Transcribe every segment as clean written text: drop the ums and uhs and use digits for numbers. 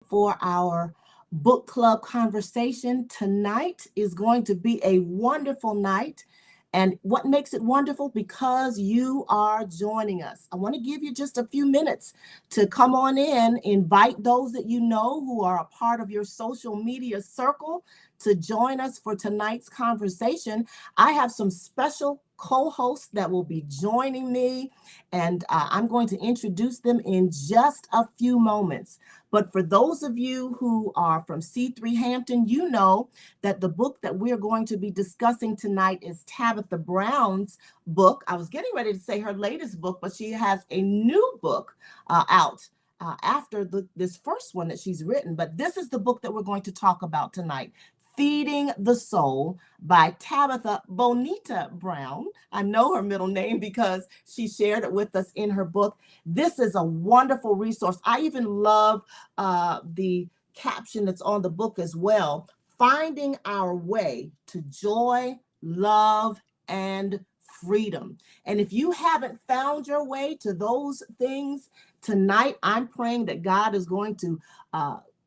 for our book club conversation. Tonight is going to be a wonderful night. And what makes it wonderful? Because you are joining us. I want to give you just a few minutes to come on in, invite those that you know who are a part of your social media circle to join us for tonight's conversation. I have some special co-hosts that will be joining me, and I'm going to introduce them in just a few moments. But for those of you who are from C3 Hampton, you know that the book that we're going to be discussing tonight is Tabitha Brown's book. I was getting ready to say her latest book, but she has a new book out after this first one that she's written. But this is the book that we're going to talk about tonight. Feeding the Soul by Tabitha Bonita Brown. I know her middle name because she shared it with us in her book. This is a wonderful resource. I even love the caption that's on the book as well. Finding our way to joy, love, and freedom. And if you haven't found your way to those things tonight, I'm praying that God is going to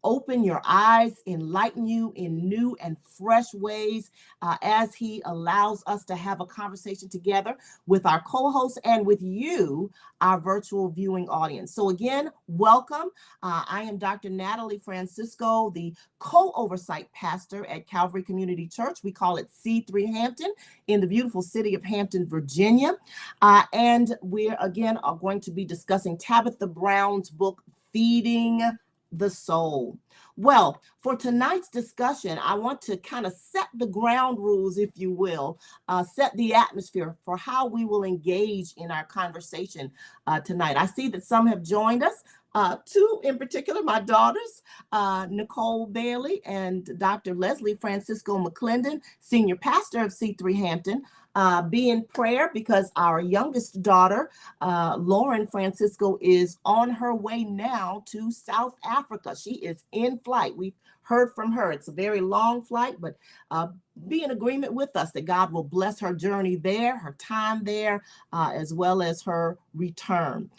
open your eyes, enlighten you in new and fresh ways as he allows us to have a conversation together with our co-hosts and with you, our virtual viewing audience. So again, welcome. I am Dr. Natalie Francisco, the co-oversight pastor at Calvary Community Church. We call it C3 Hampton in the beautiful city of Hampton, Virginia. And we're again are going to be discussing Tabitha Brown's book, Feeding the Soul. Well, for tonight's discussion, I want to kind of set the ground rules, if you will, set the atmosphere for how we will engage in our conversation tonight. I see that some have joined us. Two in particular, my daughters, Nicole Bailey and Dr. Leslie Francisco McClendon, senior pastor of C3 Hampton. Be in prayer because our youngest daughter, Lauren Francisco, is on her way now to South Africa. She is in flight. We've heard from her. It's a very long flight, but be in agreement with us that God will bless her journey there, her time there, as well as her return.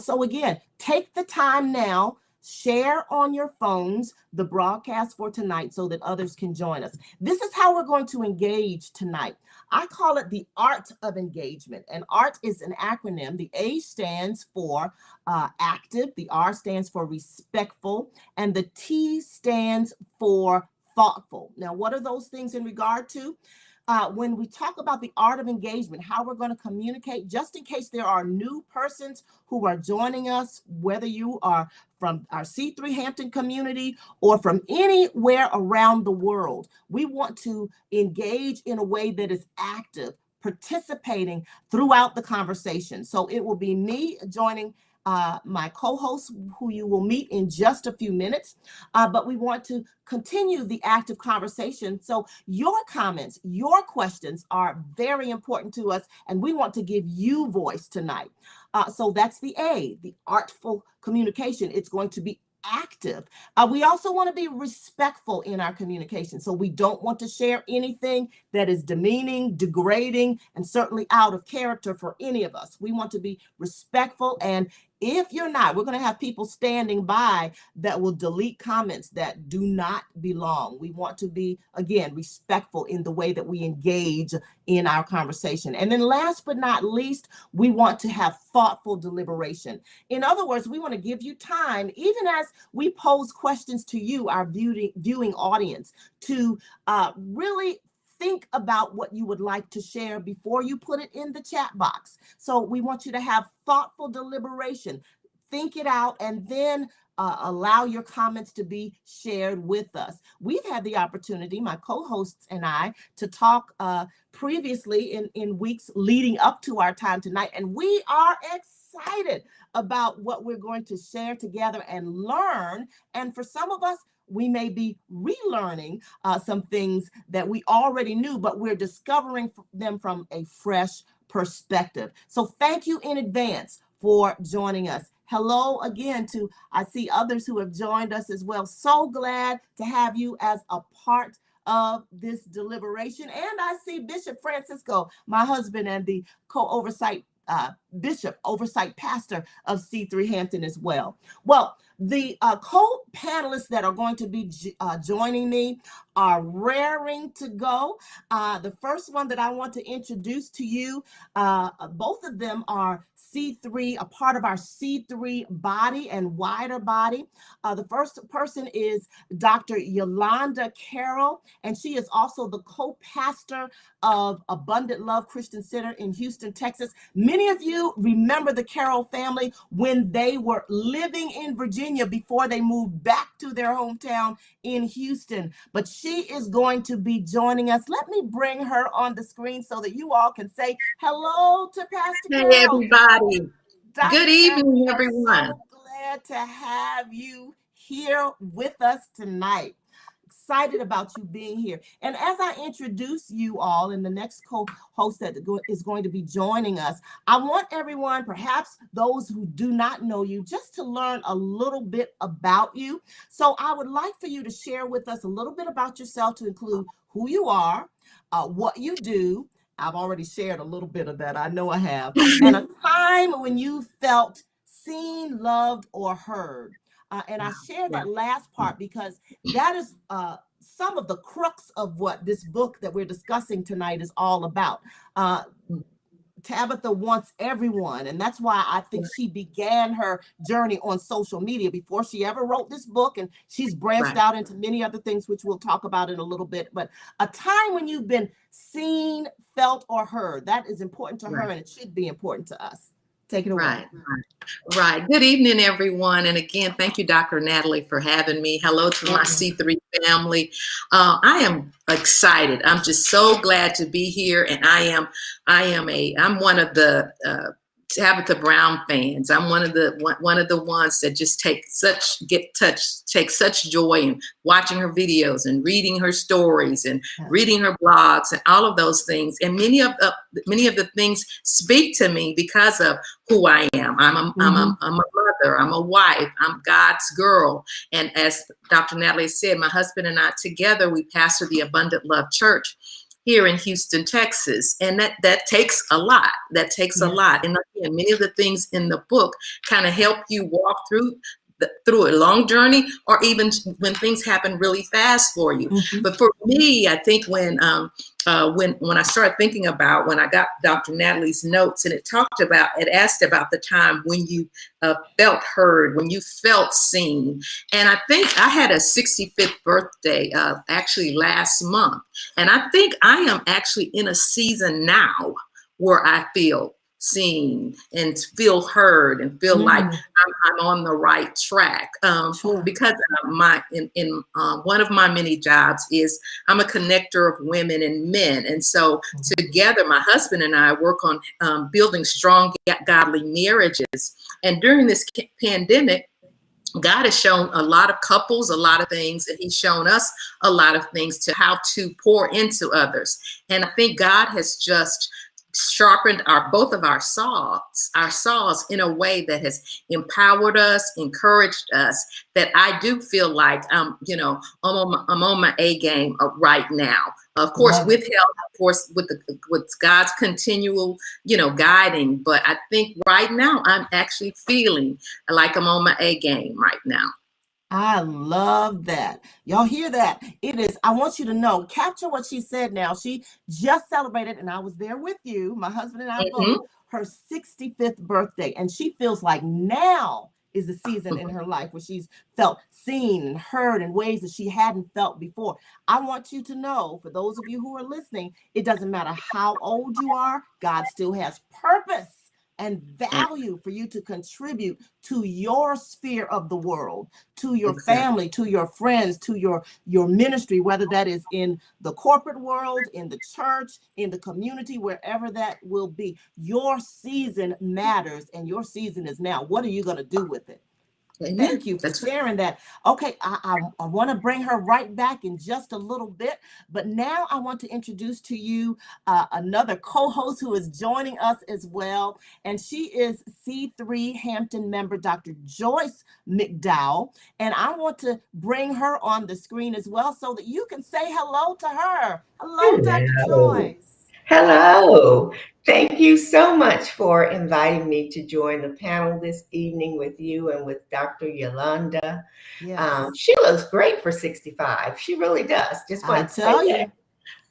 So again, take the time now. Share on your phones the broadcast for tonight so that others can join us. This is how we're going to engage tonight. I call it the art of engagement. And art is an acronym. The A stands for active, the R stands for respectful, and the T stands for thoughtful. Now, what are those things in regard to? When we talk about the art of engagement, how we're going to communicate, just in case there are new persons who are joining us, whether you are from our C3 Hampton community or from anywhere around the world, we want to engage in a way that is active, participating throughout the conversation. So it will be me joining my co-host, who you will meet in just a few minutes. But we want to continue the active conversation. So your comments, your questions are very important to us, and we want to give you voice tonight. So that's the A, the artful communication. It's going to be active. We also want to be respectful in our communication. So we don't want to share anything that is demeaning, degrading, and certainly out of character for any of us. We want to be respectful. And if you're not, we're going to have people standing by that will delete comments that do not belong. We want to be, again, respectful in the way that we engage in our conversation. And then last but not least, we want to have thoughtful deliberation. In other words, we want to give you time, even as we pose questions to you, our viewing audience, to really think about what you would like to share before you put it in the chat box. So we want you to have thoughtful deliberation, think it out, and then allow your comments to be shared with us. We've had the opportunity, my co-hosts and I, to talk previously in weeks leading up to our time tonight, and we are excited about what we're going to share together and learn. And for some of us, we may be relearning some things that we already knew, but we're discovering them from a fresh perspective. So thank you in advance for joining us. Hello again to, I see others who have joined us as well. So glad to have you as a part of this deliberation. And I see Bishop Francisco, my husband and the co-oversight bishop, oversight pastor of C3 Hampton as well. Well, the co-panelists that are going to be joining me are raring to go. The first one that I want to introduce to you, both of them are C3, a part of our C3 body and wider body. The first person is Dr. Yolanda Carroll, and she is also the co-pastor of Abundant Love Christian Center in Houston, Texas. Many of you remember the Carroll family when they were living in Virginia before they moved back to their hometown in Houston. But she is going to be joining us. Let me bring her on the screen so that you all can say hello to Pastor Carroll. Hey, everybody. Dr. Good evening, Carroll, everyone. So glad to have you here with us tonight. Excited about you being here. And as I introduce you all and the next co-host that is going to be joining us, I want everyone, perhaps those who do not know you, just to learn a little bit about you. So I would like for you to share with us a little bit about yourself, to include who you are, what you do. I've already shared a little bit of that. I know I have. And a time when you felt seen, loved, or heard. And I share that last part because that is some of the crux of what this book that we're discussing tonight is all about. Tabitha wants everyone, and that's why I think she began her journey on social media before she ever wrote this book, and she's branched out into many other things, which we'll talk about in a little bit. But a time when you've been seen, felt, or heard, that is important to her, and it should be important to us. Take it away. Right. Good evening, everyone. And again, thank you, Dr. Natalie, for having me. Hello to my C3 family. I am excited. I'm just so glad to be here. And I'm one of the Tabitha Brown fans. I'm one of the ones that just take such joy in watching her videos and reading her stories and reading her blogs and all of those things. And many of the things speak to me because of who I am. I'm a mother. I'm a wife. I'm God's girl. And as Dr. Natalie said, my husband and I together, we pastor the Abundant Love Church here in Houston, Texas. And that takes a lot. That takes a lot. And again, many of the things in the book kind of help you walk through a long journey, or even when things happen really fast for you. But for me, I think when I started thinking about, when I got Dr. Natalie's notes, and it asked about the time when you felt heard, when you felt seen. And I think I had a 65th birthday actually last month. And I think I am actually in a season now where I feel seen and feel heard and feel like I'm on the right track. Because one of my many jobs is I'm a connector of women and men. And so together, my husband and I work on building strong, godly marriages. And during this pandemic, God has shown a lot of couples a lot of things, and he's shown us a lot of things to how to pour into others. And I think God has just sharpened both of our saws in a way that has empowered us, encouraged us, that I do feel like I'm on my A game right now. Of course, with help, of course, with God's continual, guiding. But I think right now I'm actually feeling like I'm on my A game right now. I love that. Y'all hear that? It is. I want you to know, capture what she said now. She just celebrated, and I was there with you, my husband and I both, her 65th birthday. And she feels like now is the season in her life where she's felt seen and heard in ways that she hadn't felt before. I want you to know, for those of you who are listening, it doesn't matter how old you are, God still has purpose and value for you to contribute to your sphere of the world, to your family, to your friends, to your ministry, whether that is in the corporate world, in the church, in the community, wherever that will be. Your season matters, and your season is now. What are you going to do with it? Thank you for sharing that. Okay, I want to bring her right back in just a little bit, but now I want to introduce to you another co-host who is joining us as well, and she is C3 Hampton member, Dr. Joyce McDowell, and I want to bring her on the screen as well so that you can say hello to her. Hello, Dr. Joyce. Hello. Thank you so much for inviting me to join the panel this evening with you and with Dr. Yolanda. Yes, She looks great for 65. She really does. Just I want to say tell that. you,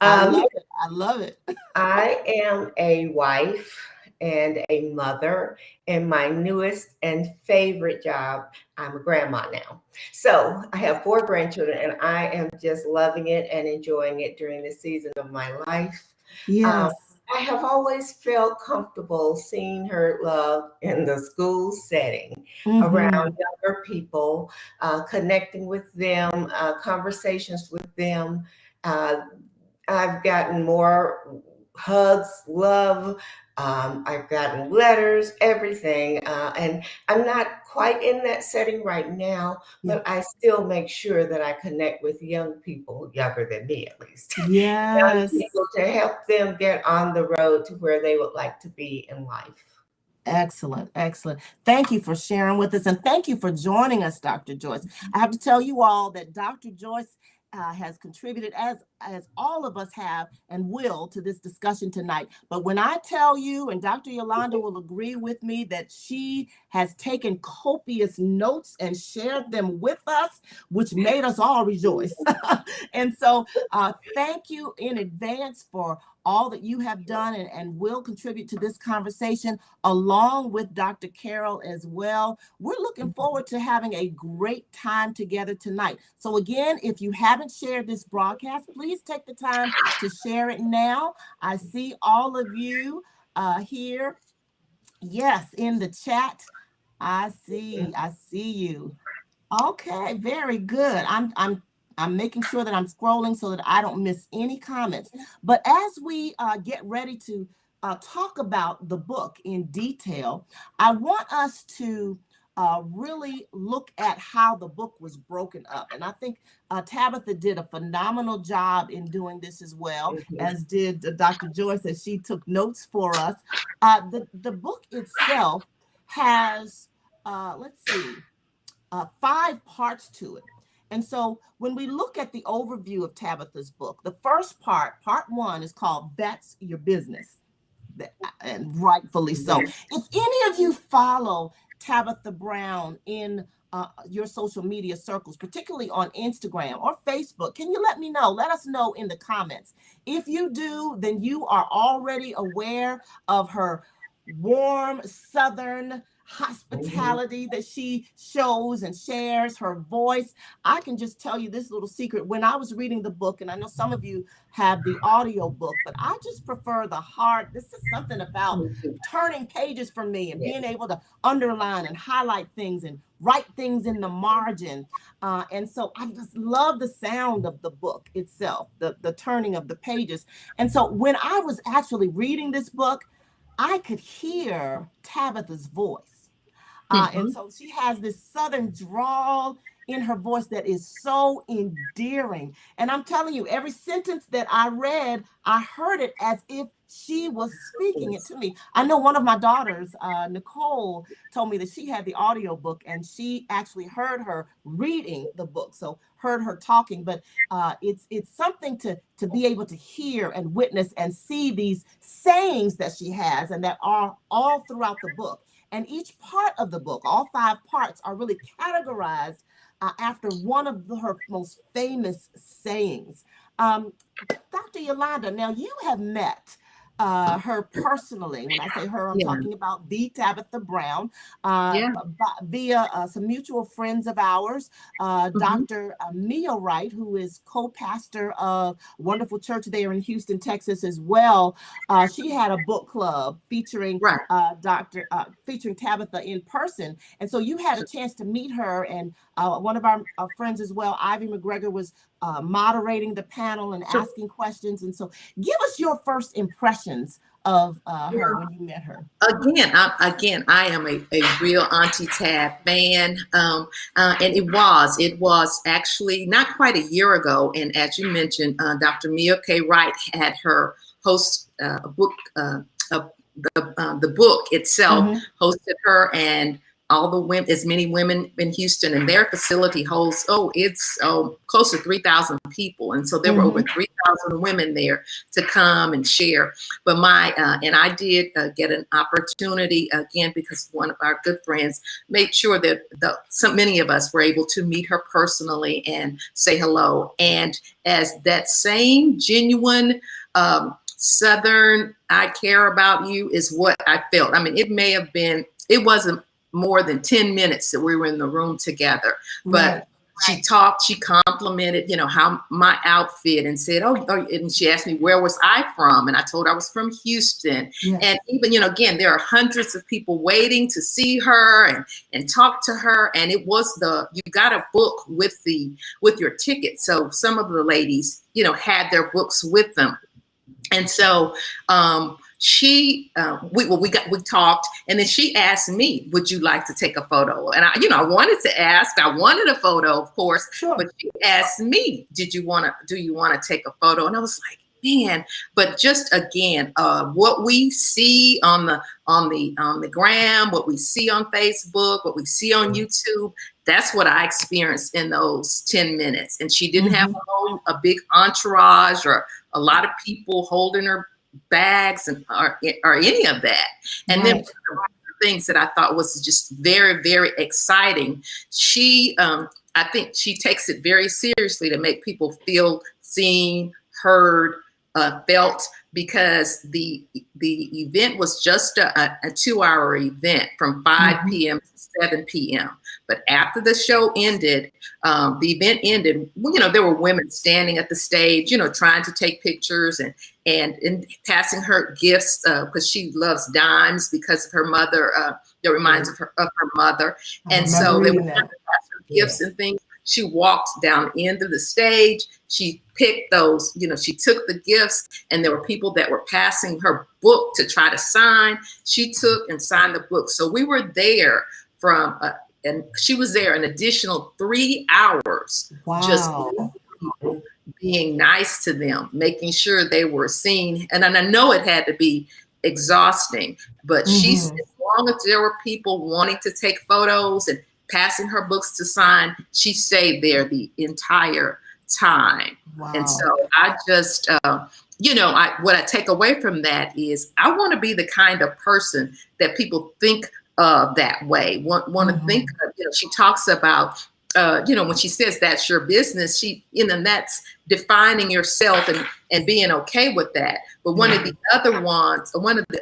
I Um, love it. I love it. I am a wife and a mother, and my newest and favorite job, I'm a grandma now. So I have 4 grandchildren, and I am just loving it and enjoying it during this season of my life. Um, Yes. I have always felt comfortable seeing her love in the school setting around Mm-hmm. younger people, connecting with them, conversations with them. Uh, I've gotten more hugs, love. I've gotten letters, everything. And I'm not quite in that setting right now, Yeah. but I still make sure that I connect with young people, younger than me at least, young Yes. people to help them get on the road to where they would like to be in life. Excellent, excellent. Thank you for sharing with us, and thank you for joining us, Dr. Joyce. I have to tell you all that Dr. Joyce has contributed, as all of us have and will, to this discussion tonight. But when I tell you, and Dr. Yolanda will agree with me, that she has taken copious notes and shared them with us, which made us all rejoice. And so thank you in advance for all that you have done and will contribute to this conversation, along with Dr. Carol as well. We're looking forward to having a great time together tonight. So again, if you haven't shared this broadcast, please take the time to share it now. I see all of you here. Yes, in the chat. I see you. Okay, very good. I'm making sure that I'm scrolling so that I don't miss any comments. But as we get ready to talk about the book in detail, I want us to really look at how the book was broken up. And I think Tabitha did a phenomenal job in doing this as well, Mhm. as did Dr. Joyce, as she took notes for us. The book itself has, let's see, 5 parts to it. And so when we look at the overview of Tabitha's book, the first part 1, is called That's Your Business. And rightfully so. Yes. If any of you follow Tabitha Brown in your social media circles, particularly on Instagram or Facebook, can you let me know? Let us know in the comments. If you do, then you are already aware of her warm Southern Mhm. hospitality that she shows and shares, her voice. I can just tell you this little secret. When I was reading the book, and I know some of you have the audio book, but I just prefer the hard. This is something about Me too. turning pages for me and Yeah. being able to underline and highlight things and write things in the margin. And so I just love the sound of the book itself, the turning of the pages. And so when I was actually reading this book, I could hear Tabitha's voice. And Mhm. so she has this Southern drawl in her voice that is so endearing. And I'm telling you, every sentence that I read, I heard it as if she was speaking it Yes. to me. I know one of my daughters, Nicole, told me that she had the audio book and she actually heard her reading the book. So heard her talking, but it's something to be able to hear and witness and see these sayings that she has and that are all throughout the book. And each part of the book, all 5 parts, are really categorized after one of her most famous sayings. Um, Dr. Yolanda, now you have met her personally. When I say her, I'm Yeah. talking about the Tabitha Brown Yeah. via some mutual friends of ours, Mhm. Dr. Mia Wright, who is co-pastor of Wonderful Church there in Houston, Texas as well. She had a book club featuring Right. featuring Tabitha in person. And so you had a chance to meet her, and one of our friends as well, Ivy McGregor, was moderating the panel and So asking questions. And so give us your first impressions of her when you met her. I am a real Auntie Tab fan, and it was actually not quite a year ago. And as you mentioned, Dr. Mia K. Wright had her host a book, the book itself Mhm. hosted her, and all the women, as many women in Houston, and their facility holds, it's close to 3,000 people. And so there were over 3,000 women there to come and share. But and I did get an opportunity again, because one of our good friends made sure that so many of us were able to meet her personally and say hello. And as that same genuine, Southern, I care about you is what I felt. I mean, it wasn't more than 10 minutes that we were in the room together, but she talked, she complimented, how my outfit, and said, and she asked me, where was I from? And I told her I was from Houston. Yes. And even, again, there are hundreds of people waiting to see her and talk to her. And it was you got a book with your ticket. So some of the ladies, had their books with them. And so, we talked, and then she asked me, would you like to take a photo? And I wanted to ask, I wanted a photo, of course, sure. But she asked me, do you want to take a photo? And I was like, man, but just again, what we see on the gram, what we see on Facebook, what we see on YouTube, that's what I experienced in those 10 minutes. And she didn't have a big entourage or a lot of people holding her bags or any of that. And then the things that I thought was just very, very exciting. I think she takes it very seriously to make people feel seen, heard, felt, because the event was just a 2-hour event from 5 p.m. to 7 p.m. But after the show ended, the event ended, there were women standing at the stage, trying to take pictures and passing her gifts, because she loves dimes because of her mother. That reminds her of her mother. And so they were trying to pass her gifts and things. She walked down the end of the stage. She picked those, she took the gifts, and there were people that were passing her book to try to sign. She took and signed the book. So we were there and she was there an additional 3 hours, just being nice to them, making sure they were seen. And I know it had to be exhausting, but she said, as long as there were people wanting to take photos and passing her books to sign, she stayed there the entire time. Wow. And so I just, what I take away from that is I want to be the kind of person that people think that way, want to think of. She talks about, when she says that's your business, that's defining yourself and being okay with that. But one of the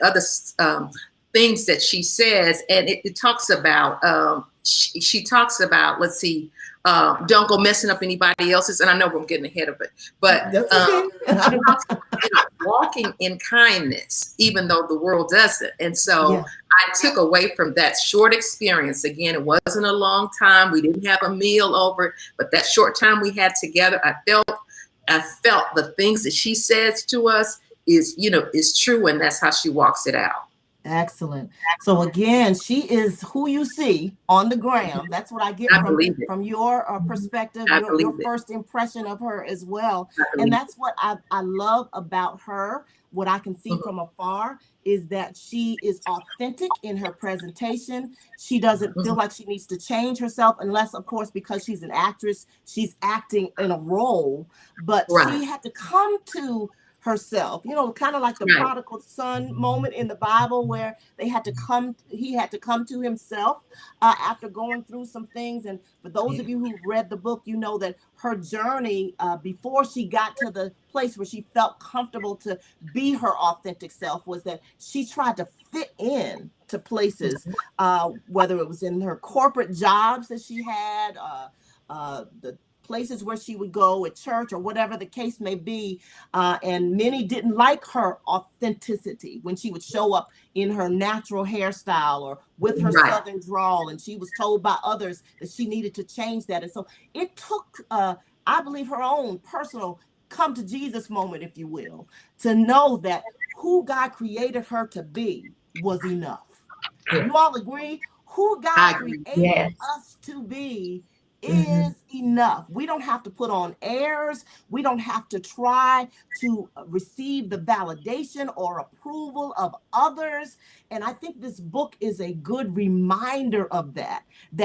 other things that she says, and it talks about, she talks about, let's see, don't go messing up anybody else's. And I know I'm getting ahead of it, but she talks about walking in kindness, even though the world doesn't. And so I took away from that short experience. Again, it wasn't a long time. We didn't have a meal over, but that short time we had together, I felt the things that she says to us is true. And that's how she walks it out. Excellent. So again, she is who you see on the ground. That's what I get from your perspective, your first impression of her as well. And that's what I love about her. What I can see from afar is that she is authentic in her presentation. She doesn't feel like she needs to change herself, unless, of course, because she's an actress, she's acting in a role. But she had to come to herself, kind of like the prodigal son moment in the Bible, where he had to come to himself after going through some things. And for those of you who've read the book, you know that her journey before she got to the place where she felt comfortable to be her authentic self was that she tried to fit in to places, whether it was in her corporate jobs that she had, the places where she would go at church or whatever the case may be. And many didn't like her authenticity when she would show up in her natural hairstyle or with her Southern drawl. And she was told by others that she needed to change that. And so it took, I believe, her own personal come to Jesus moment, if you will, to know that who God created her to be was enough. You all agree? Who God created us to be is enough. We don't have to put on airs. We don't have to try to receive the validation or approval of others. And I think this book is a good reminder of that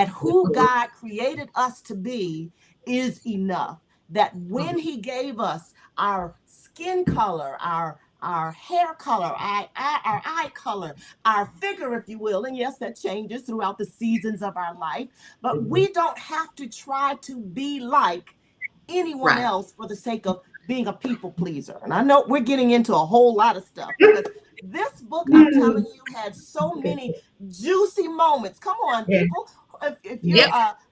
who God created us to be is enough. That when he gave us our skin color, our hair color, our eye color, our figure, if you will. And yes, that changes throughout the seasons of our life, but we don't have to try to be like anyone else for the sake of being a people pleaser. And I know we're getting into a whole lot of stuff because this book, I'm telling you, had so many juicy moments. Come on, people. If you're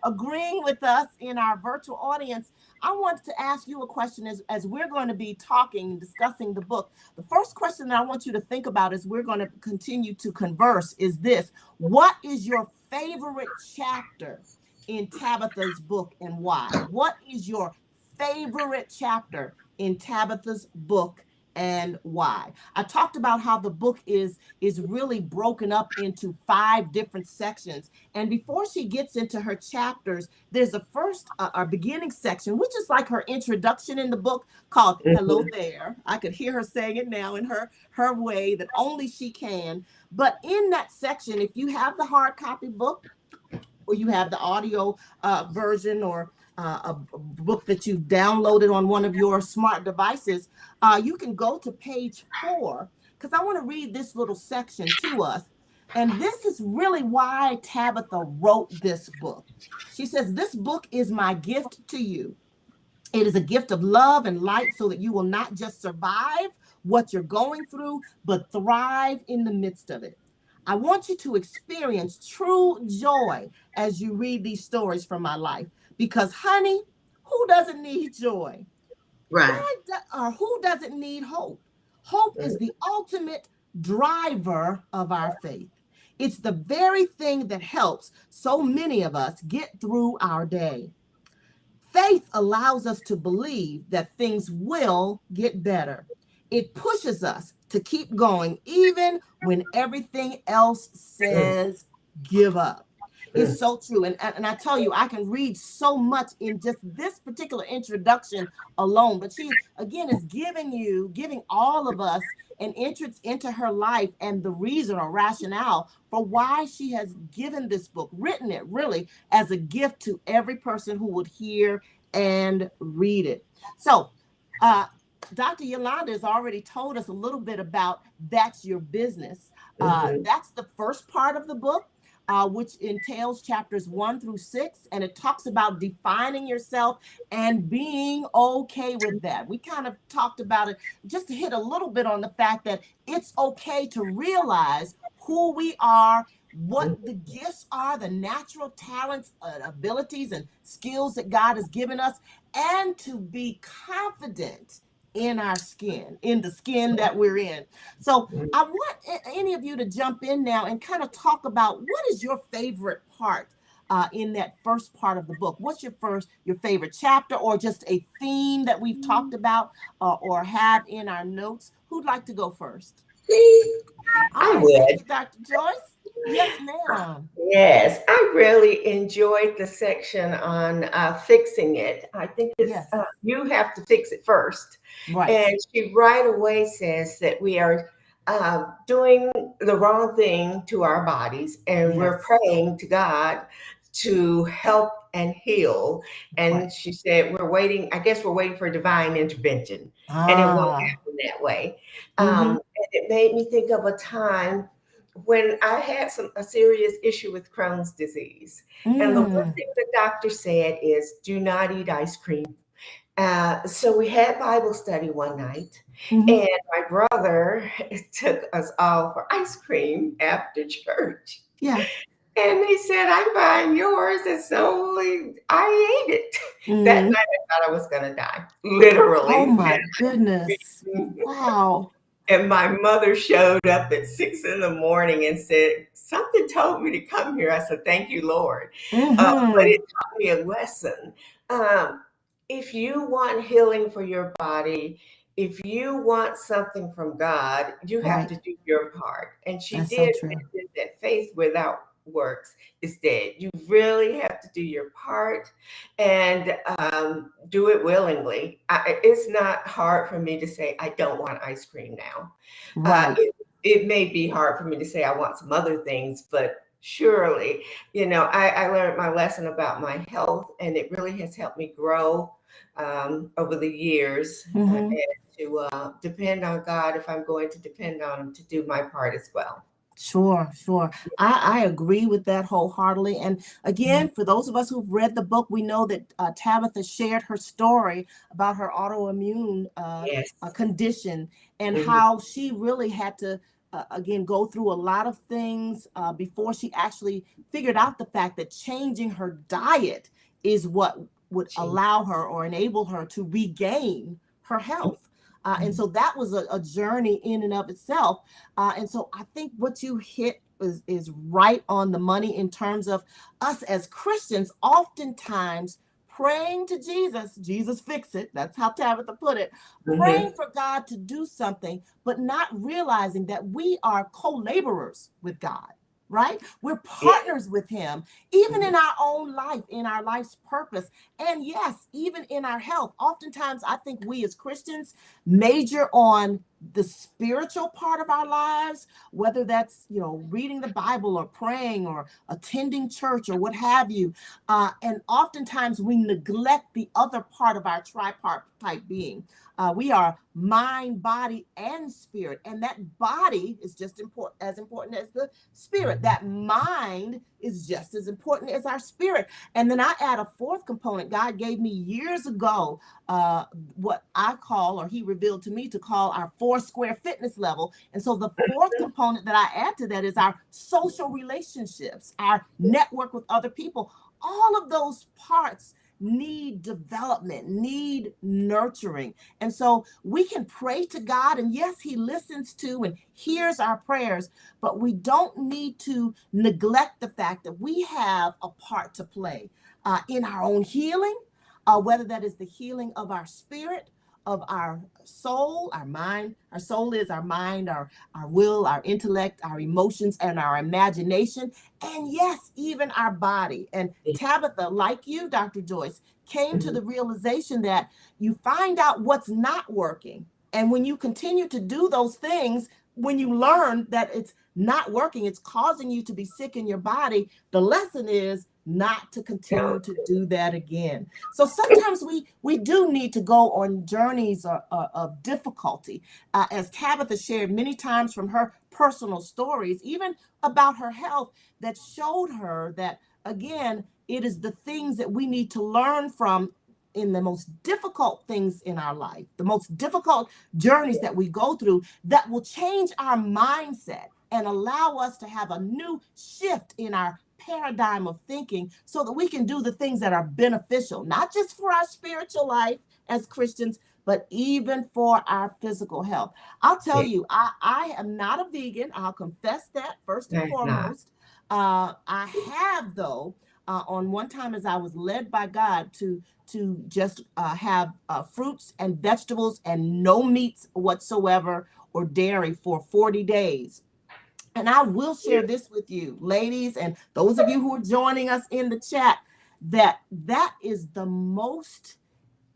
agreeing with us in our virtual audience, I want to ask you a question as we're going to be talking and discussing the book. The first question that I want you to think about as we're going to continue to converse is this: what is your favorite chapter in Tabitha's book and why? What is your favorite chapter in Tabitha's book and why? I talked about how the book is really broken up into 5 different sections. And before she gets into her chapters, there's a first our beginning section, which is like her introduction in the book, called Hello There. I could hear her saying it now in her way that only she can. But in that section, if you have the hard copy book or you have the audio version or a book that you downloaded on one of your smart devices, you can go to page 4, because I want to read this little section to us. And this is really why Tabitha wrote this book. She says, "This book is my gift to you. It is a gift of love and light so that you will not just survive what you're going through, but thrive in the midst of it. I want you to experience true joy as you read these stories from my life. Because, honey, who doesn't need joy? Right. Who doesn't need hope? Hope is the ultimate driver of our faith. It's the very thing that helps so many of us get through our day. Faith allows us to believe that things will get better. It pushes us to keep going even when everything else says give up." It's so true. And I tell you, I can read so much in just this particular introduction alone. But she, again, is giving all of us an entrance into her life and the reason or rationale for why she has given this book, written it really as a gift to every person who would hear and read it. So, Dr. Yolanda has already told us a little bit about That's Your Business. That's the first part of the book, which entails chapters 1 through 6, and it talks about defining yourself and being okay with that. We kind of talked about it just to hit a little bit on the fact that it's okay to realize who we are, what the gifts are, the natural talents, abilities, and skills that God has given us, and to be confident in our skin, in the skin that we're in. So I want any of you to jump in now and kind of talk about what is your favorite part in that first part of the book. What's your favorite chapter, or just a theme that we've talked about or have in our notes? Who'd like to go first? I would. Thank you, Dr. Joyce. Yes, ma'am. Yes, I really enjoyed the section on fixing it. I think it's you have to fix it first. Right. And she right away says that we are doing the wrong thing to our bodies, and we're praying to God to help and heal. And she said, I guess we're waiting for divine intervention, and it won't happen that way. And it made me think of a time when I had a serious issue with Crohn's disease. And the one thing the doctor said is, do not eat ice cream. So we had Bible study one night, and my brother took us all for ice cream after church. Yeah. And he said, I'm buying yours. It's only, I ate it. That night I thought I was going to die, literally. Oh my goodness. Wow. And my mother showed up at 6 a.m. and said, something told me to come here. I said, thank you, Lord. But it taught me a lesson. If you want healing for your body, if you want something from God, you have to do your part. And she did that faith without works is dead. You really have to do your part and do it willingly. It's not hard for me to say, I don't want ice cream now. Right. It may be hard for me to say I want some other things, but surely, I learned my lesson about my health, and it really has helped me grow over the years, and to depend on God if I'm going to depend on Him to do my part as well. Sure, sure. I agree with that wholeheartedly. And again, for those of us who've read the book, we know that Tabitha shared her story about her autoimmune Yes. condition and how she really had to, again, go through a lot of things before she actually figured out the fact that changing her diet is what would allow her or enable her to regain her health. And so that was a journey in and of itself. And so I think what you hit is right on the money in terms of us as Christians, oftentimes praying to Jesus fix it. That's how Tabitha put it. Praying for God to do something, but not realizing that we are co-laborers with God. Right? We're partners with Him, even in our own life, in our life's purpose. And yes, even in our health. Oftentimes, I think we as Christians major on the spiritual part of our lives, whether that's, reading the Bible or praying or attending church or what have you. And oftentimes we neglect the other part of our tripartite being. We are mind, body, and spirit. And that body is just as important as the spirit. That mind is just as important as our spirit. And then I add a fourth component. God gave me years ago what I call, or He revealed to me to call, our 4-square fitness level. And so the fourth component that I add to that is our social relationships, our network with other people. All of those parts need development, need nurturing. And so we can pray to God, and yes, He listens to and hears our prayers, but we don't need to neglect the fact that we have a part to play in our own healing, whether that is the healing of our spirit, of our soul, our mind. Our soul is our mind, our will, our intellect, our emotions, and our imagination. And yes, even our body. And Tabitha, like you, Dr. Joyce, came to the realization that you find out what's not working. And when you continue to do those things, when you learn that it's not working, it's causing you to be sick in your body, the lesson is not to continue to do that again. So sometimes we do need to go on journeys of difficulty, as Tabitha shared many times from her personal stories, even about her health, that showed her that, again, it is the things that we need to learn from in the most difficult things in our life, the most difficult journeys that we go through, that will change our mindset and allow us to have a new shift in our paradigm of thinking so that we can do the things that are beneficial, not just for our spiritual life as Christians, but even for our physical health. I'll tell you, I am not a vegan. I'll confess that first and foremost. I have, though, on one time, as I was led by God to just have fruits and vegetables and no meats whatsoever or dairy for 40 days. And I will share this with you, ladies, and those of you who are joining us in the chat, that is the most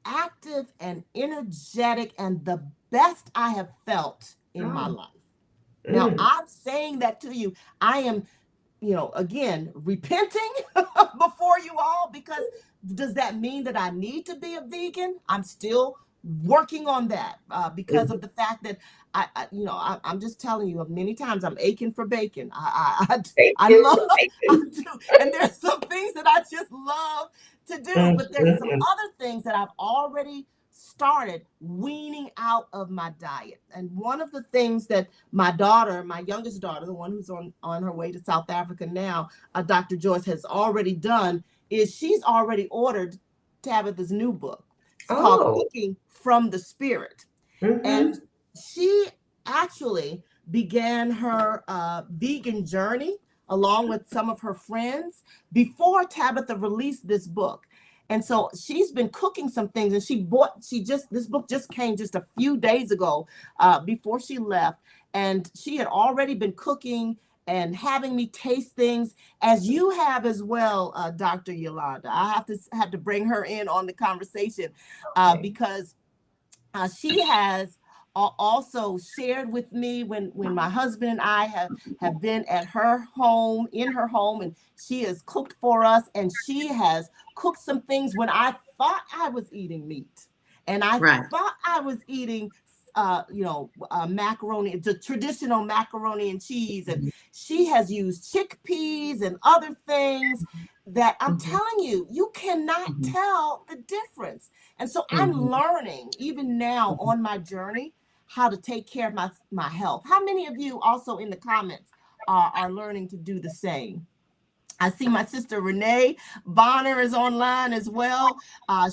active and energetic and the best I have felt in my life. Now, I'm saying that to you. I am, again, repenting before you all, because does that mean that I need to be a vegan? I'm still working on that because of the fact that I'm just telling you, many times I'm aching for bacon. I love, I do. And there's some things that I just love to do, but there's some other things that I've already started weaning out of my diet. And one of the things that my daughter, my youngest daughter, the one who's on her way to South Africa now, Dr. Joyce, has already done is she's already ordered Tabitha's new book. It's called Cooking from the Spirit. And she actually began her vegan journey along with some of her friends before Tabitha released this book. And so she's been cooking some things, and this book just came just a few days ago before she left. And she had already been cooking and having me taste things as you have as well, Dr. Yolanda. I have to bring her in on the conversation because she has also shared with me when my husband and I have been at her home, in her home, and she has cooked for us, and she has cooked some things when I thought I was eating meat, and I thought I was eating macaroni, the traditional macaroni and cheese, and she has used chickpeas and other things that I'm telling you, you cannot tell the difference. And so I'm learning even now on my journey how to take care of my health. How many of you also in the comments are learning to do the same? I see my sister Renee Bonner is online as well.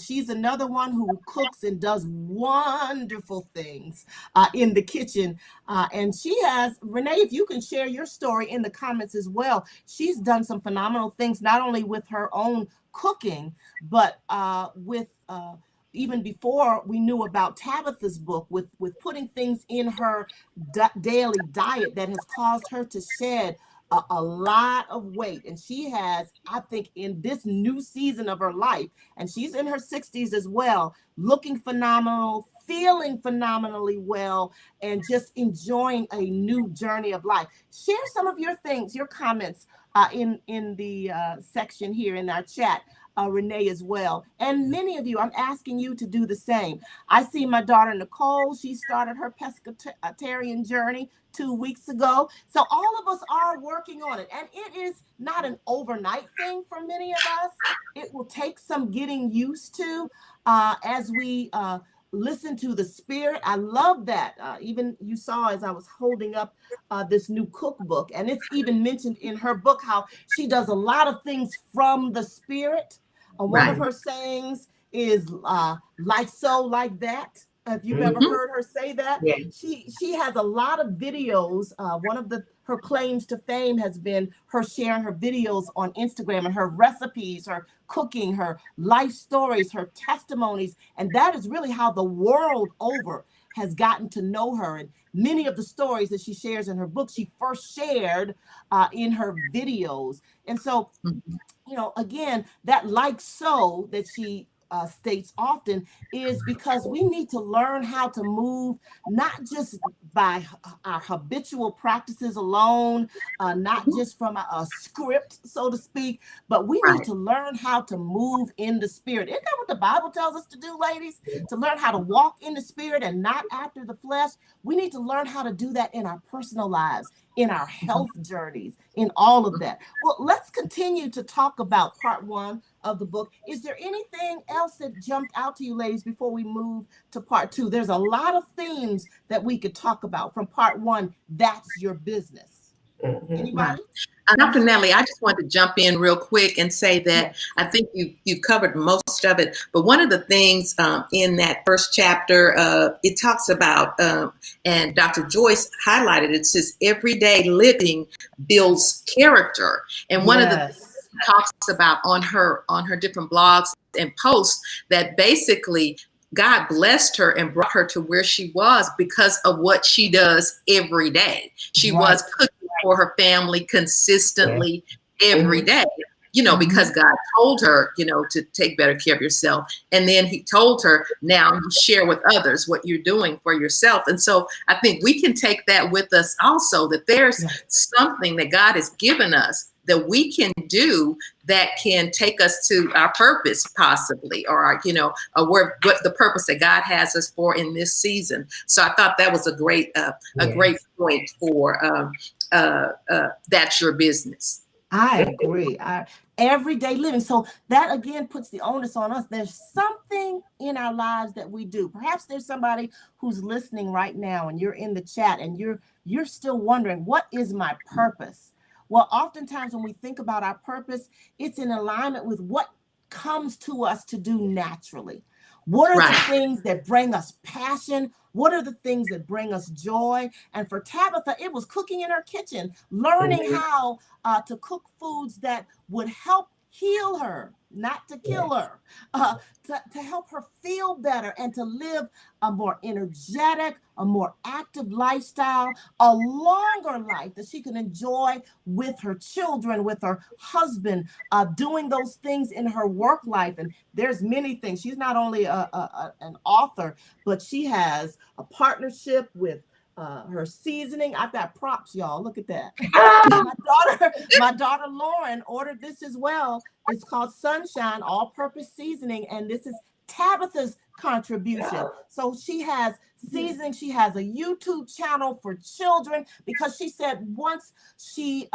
She's another one who cooks and does wonderful things in the kitchen. And she has, Renee, if you can share your story in the comments as well. She's done some phenomenal things, not only with her own cooking, but with even before we knew about Tabitha's book, with putting things in her daily diet that has caused her to shed a lot of weight. And she has, I think, in this new season of her life, and she's in her 60s as well, looking phenomenal, feeling phenomenally well, and just enjoying a new journey of life. Share some of your things, your comments in the section here in our chat. Renee as well. And many of you, I'm asking you to do the same. I see my daughter Nicole, she started her pescatarian journey 2 weeks ago. So all of us are working on it. And it is not an overnight thing for many of us. It will take some getting used to as we listen to the Spirit. I love that. Even you saw as I was holding up this new cookbook, and it's even mentioned in her book how she does a lot of things from the Spirit. One of her sayings is like so, like that. If you've ever heard her say that, she has a lot of videos. One of her claims to fame has been her sharing her videos on Instagram and her recipes, her cooking, her life stories, her testimonies. And that is really how the world over has gotten to know her. And many of the stories that she shares in her book, she first shared in her videos. And so, again, that like so that she states often is because we need to learn how to move, not just by our habitual practices alone, not just from a script, so to speak, but we need to learn how to move in the Spirit. Isn't that what the Bible tells us to do, ladies? To learn how to walk in the Spirit and not after the flesh. We need to learn how to do that in our personal lives, in our health journeys, in all of that. Well, let's continue to talk about part one of the book. Is there anything else that jumped out to you, ladies, before we move to part two? There's a lot of themes that we could talk about from part one. That's your business. Anybody? Dr. Nellie, I just wanted to jump in real quick and say that I think you've covered most of it. But one of the things in that first chapter, it talks about, and Dr. Joyce highlighted, it says everyday living builds character. And one of the things she talks about on her different blogs and posts, that basically God blessed her and brought her to where she was because of what she does every day. She was cooking for her family consistently every day, because God told her, to take better care of yourself. And then he told her, now you share with others what you're doing for yourself. And so I think we can take that with us also, that there's something that God has given us that we can do that can take us to our purpose possibly, or our, what the purpose that God has us for in this season. So I thought that was a great point for that's your business. I agree. Everyday living. So that again puts the onus on us. There's something in our lives that we do. Perhaps there's somebody who's listening right now and you're in the chat and you're still wondering, what is my purpose? Well, oftentimes when we think about our purpose, it's in alignment with what comes to us to do naturally. What are the things that bring us passion? What are the things that bring us joy? And for Tabitha, it was cooking in her kitchen, learning how to cook foods that would help heal her, not to kill her, to help her feel better and to live a more energetic, a more active lifestyle, a longer life that she can enjoy with her children, with her husband, doing those things in her work life. And there's many things. She's not only an author, but she has a partnership with her seasoning. I've got props, y'all. Look at that. my daughter Lauren ordered this as well. It's called Sunshine All-Purpose Seasoning, and this is Tabitha's contribution. So she has seasoning. She has a YouTube channel for children because she said once she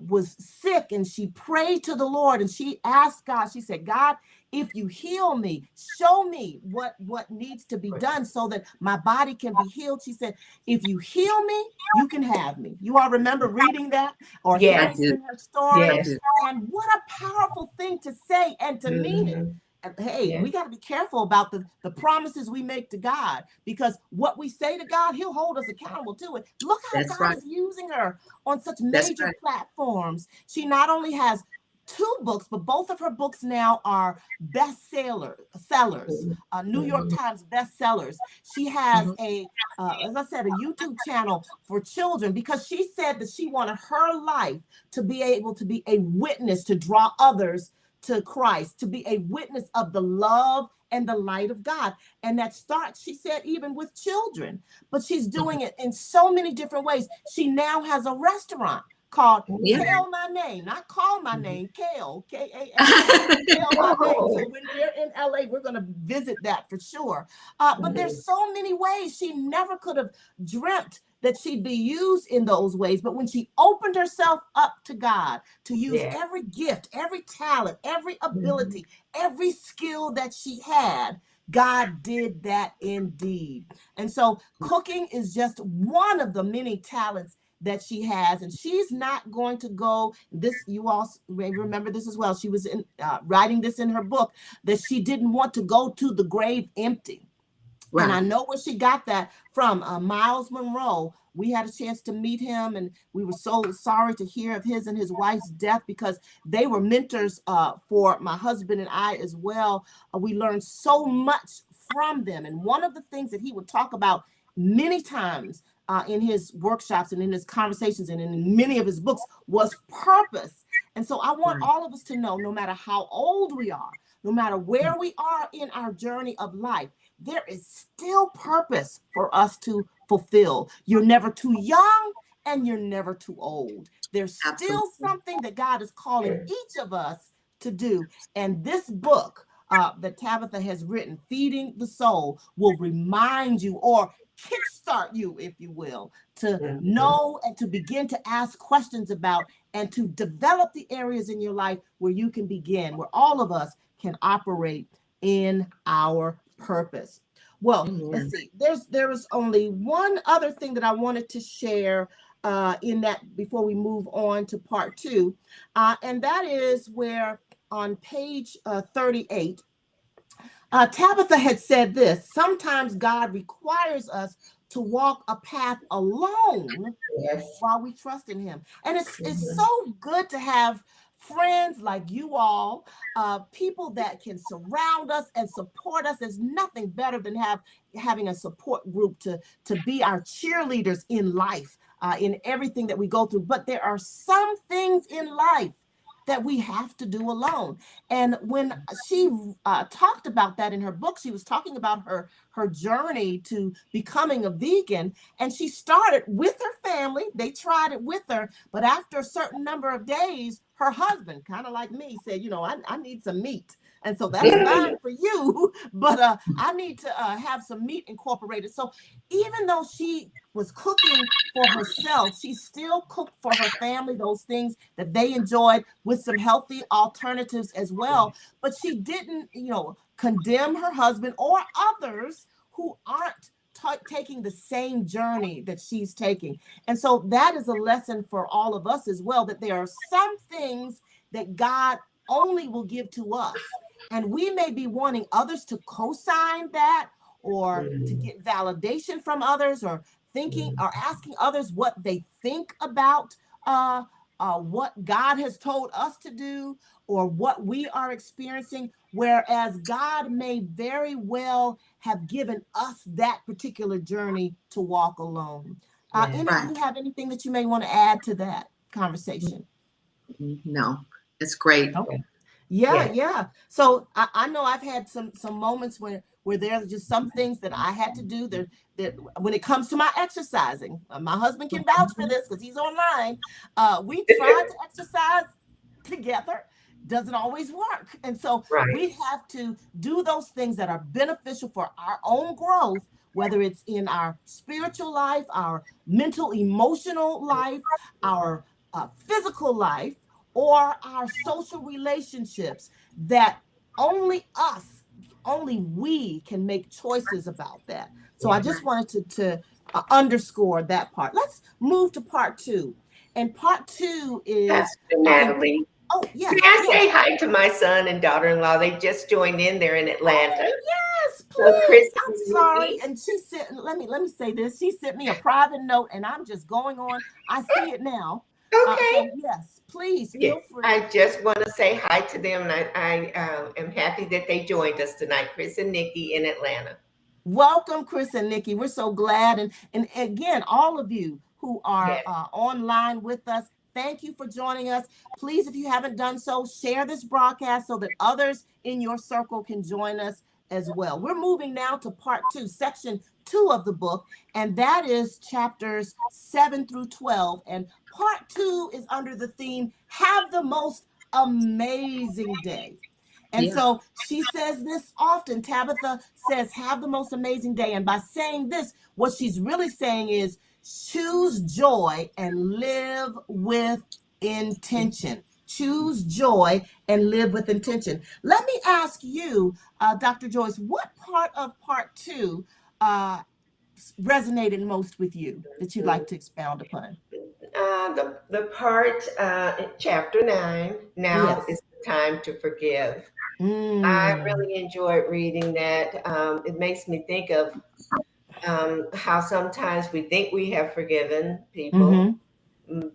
was sick and she prayed to the Lord and she asked God, she said, God, if you heal me, show me what needs to be done so that my body can be healed. She said, if you heal me, you can have me. You all remember reading that or hearing it in her story? Yes. And what a powerful thing to say and to mean it. And hey, we got to be careful about the promises we make to God, because what we say to God, he'll hold us accountable to it. Look how God is using her on such major platforms. She not only has 2 books, but both of her books now are sellers, New York Times bestsellers. She has as I said, a YouTube channel for children because she said that she wanted her life to be able to be a witness, to draw others to Christ, to be a witness of the love and the light of God. And that starts, she said, even with children, but she's doing it in so many different ways. She now has a restaurant called Kale My Name, not Call My Name, Kale, K-A-L, Kale My Name. So when we're in LA, we're going to visit that for sure. But there's so many ways. She never could have dreamt that she'd be used in those ways. But when she opened herself up to God to use every gift, every talent, every ability, every skill that she had, God did that indeed. And so cooking is just one of the many talents that she has, and she's not going to go this. You all may remember this as well. She was writing this in her book that she didn't want to go to the grave empty. Right. And I know where she got that from. Miles Monroe. We had a chance to meet him, and we were so sorry to hear of his and his wife's death because they were mentors for my husband and I as well. We learned so much from them. And one of the things that he would talk about many times in his workshops and in his conversations and in many of his books was purpose. And so I want all of us to know, no matter how old we are, no matter where we are in our journey of life, there is still purpose for us to fulfill. You're never too young and you're never too old. There's still something that God is calling each of us to do. And this book that Tabitha has written, Feeding the Soul, will remind you or kickstart you, if you will, to know and to begin to ask questions about and to develop the areas in your life where you can begin, where all of us can operate in our purpose. Well, let's see. There is only one other thing that I wanted to share in that before we move on to part 2, and that is where on page 38, Tabitha had said this: sometimes God requires us to walk a path alone while we trust in him. And it's so good to have friends like you all, people that can surround us and support us. There's nothing better than having a support group to be our cheerleaders in life, in everything that we go through. But there are some things in life that we have to do alone. And when she talked about that in her book, she was talking about her journey to becoming a vegan. And she started with her family. They tried it with her. But after a certain number of days, her husband, kind of like me, said, I need some meat. And so that's fine for you, but I need to have some meat incorporated. So even though she was cooking for herself, she still cooked for her family, those things that they enjoyed, with some healthy alternatives as well. But she didn't, condemn her husband or others who aren't taking the same journey that she's taking. And so that is a lesson for all of us as well, that there are some things that God only will give to us. And we may be wanting others to co-sign that or to get validation from others or thinking or asking others what they think about what God has told us to do or what we are experiencing, whereas God may very well have given us that particular journey to walk alone. Any of Right. you have anything that you may want to add to that conversation? No, it's great. Okay. Yeah, Yes. yeah. So I know I've had some moments where there's just some things that I had to do there that when it comes to my exercising, my husband can vouch for this because he's online. We try to exercise together, doesn't always work. And so Right. we have to do those things that are beneficial for our own growth, whether it's in our spiritual life, our mental, emotional life, our physical life, or our social relationships, that only we can make choices about that. So I just wanted to underscore that part. Let's move to part 2. And part 2 is Pastor Natalie. oh, yes. May I Yes. say hi to my son and daughter-in-law? They just joined in there in Atlanta. Yes, So Chris please. I'm sorry. And she sent, let me say this. She sent me a private note and I'm just going on. I see it now. Okay. So yes, please feel Yes, free. I just want to say hi to them, and I am happy that they joined us tonight, Chris and Nikki in Atlanta. Welcome, Chris and Nikki. We're so glad. And again, all of you who are Yes. online with us, thank you for joining us. Please, if you haven't done so, share this broadcast so that others in your circle can join us as well. We're moving now to part 2, section 2 of the book, and that is chapters 7 through 12. And part 2 is under the theme, Have the Most Amazing Day. And so she says this often. Tabitha says, have the most amazing day. And by saying this, what she's really saying is choose joy and live with intention. Choose joy and live with intention. Let me ask you, Dr. Joyce, what part of part 2 resonated most with you that you'd like to expound upon? The part in chapter 9, now Yes. is the time to forgive. I Mm. really enjoyed reading that. It makes me think of how sometimes we think we have forgiven people,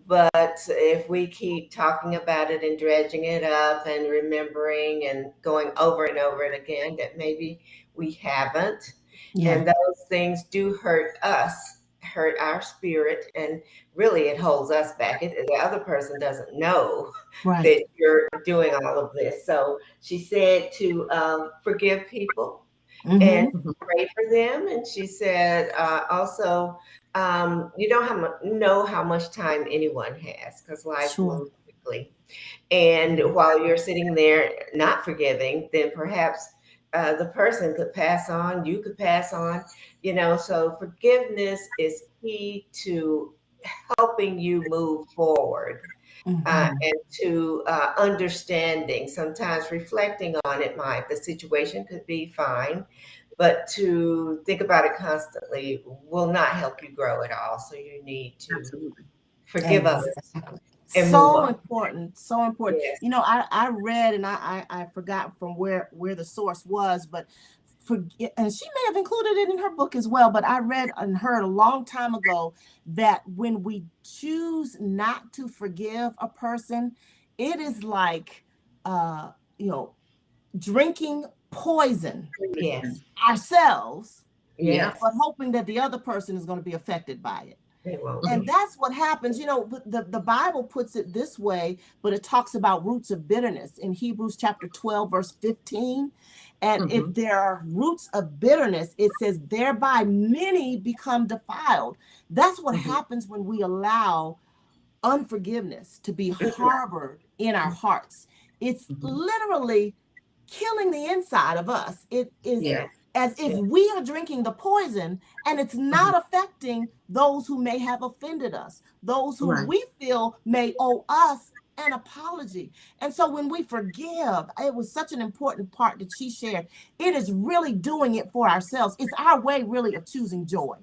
but if we keep talking about it and dredging it up and remembering and going over and over it again, that maybe we haven't. Yeah. And those things do hurt us, hurt our spirit, and really it holds us back. The other person doesn't know Right. that you're doing all of this. So she said to forgive people and pray for them. And she said also, you don't know how much time anyone has because life moves quickly. And while you're sitting there not forgiving, then perhaps the person could pass on, you could pass on, so forgiveness is key to helping you move forward. And to understanding, sometimes reflecting on it the situation could be fine, but to think about it constantly will not help you grow at all. So you need to forgive others. And so important. Yes. I read, and I forgot from where the source was, but and she may have included it in her book as well, but I read and heard a long time ago that when we choose not to forgive a person, it is like drinking poison Yes. ourselves, Yes. but hoping that the other person is going to be affected by it. They won't. And that's what happens. The Bible puts it this way, but it talks about roots of bitterness in Hebrews chapter 12, verse 15. And if there are roots of bitterness, it says, thereby many become defiled. That's what happens when we allow unforgiveness to be harbored in our hearts. It's literally killing the inside of us. It is as if we are drinking the poison and it's not affecting those who may have offended us, those who we feel may owe us an apology. And so when we forgive, it was such an important part that she shared. It is really doing it for ourselves. It's our way really of choosing joy,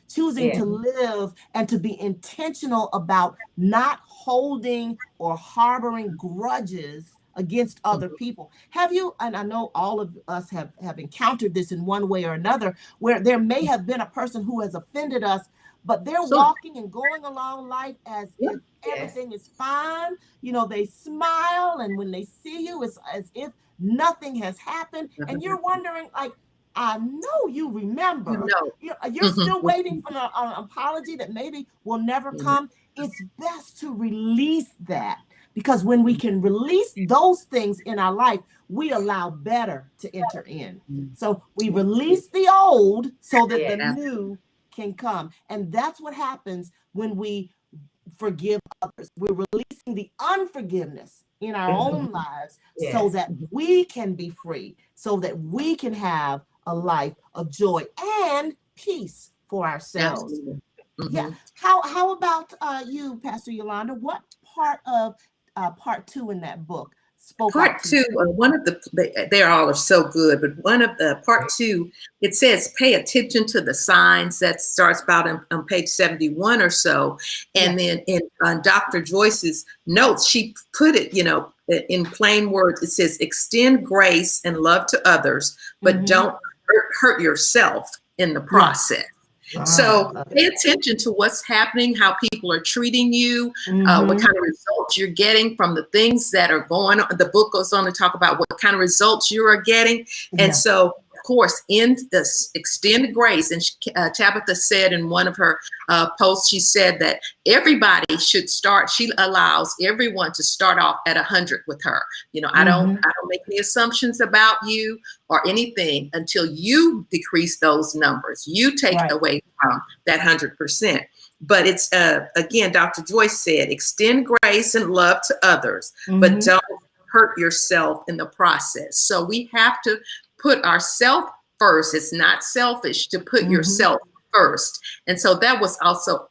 choosing to live and to be intentional about not holding or harboring grudges against other people. Have you, and I know all of us have encountered this in one way or another, where there may have been a person who has offended us, but they're So, walking and going along life as yeah. if everything is fine. You know, they smile, and when they see you, it's as if nothing has happened. And you're wondering, like, I know you remember. You know. You're still waiting for an apology that maybe will never come. It's best to release that, because when we can release those things in our life, we allow better to enter in. So we release the old so that the new can come. And that's what happens when we forgive others. We're releasing the unforgiveness in our own lives so that we can be free, so that we can have a life of joy and peace for ourselves. Yeah. How about you, Pastor Yolanda? What part of part 2 in that book spoke Part out to 2, you? one of they all are so good, but one of the part 2, it says, pay attention to the signs. That starts about on page 71 or so. And then in Dr. Joyce's notes, she put it, in plain words, it says, extend grace and love to others, but don't hurt yourself in the process. So pay attention to what's happening, how people are treating you, what kind of results you're getting from the things that are going on. The book goes on to talk about what kind of results you are getting. And so, of course, in this extend grace, and Tabitha said in one of her posts, she said that everybody should start. She allows everyone to start off at 100 with her. I don't make any assumptions about you or anything until you decrease those numbers. You take away from that 100%. But it's, again, Dr. Joyce said, extend grace and love to others, but don't hurt yourself in the process. So we have to put ourselves first. It's not selfish to put yourself first. And so that was also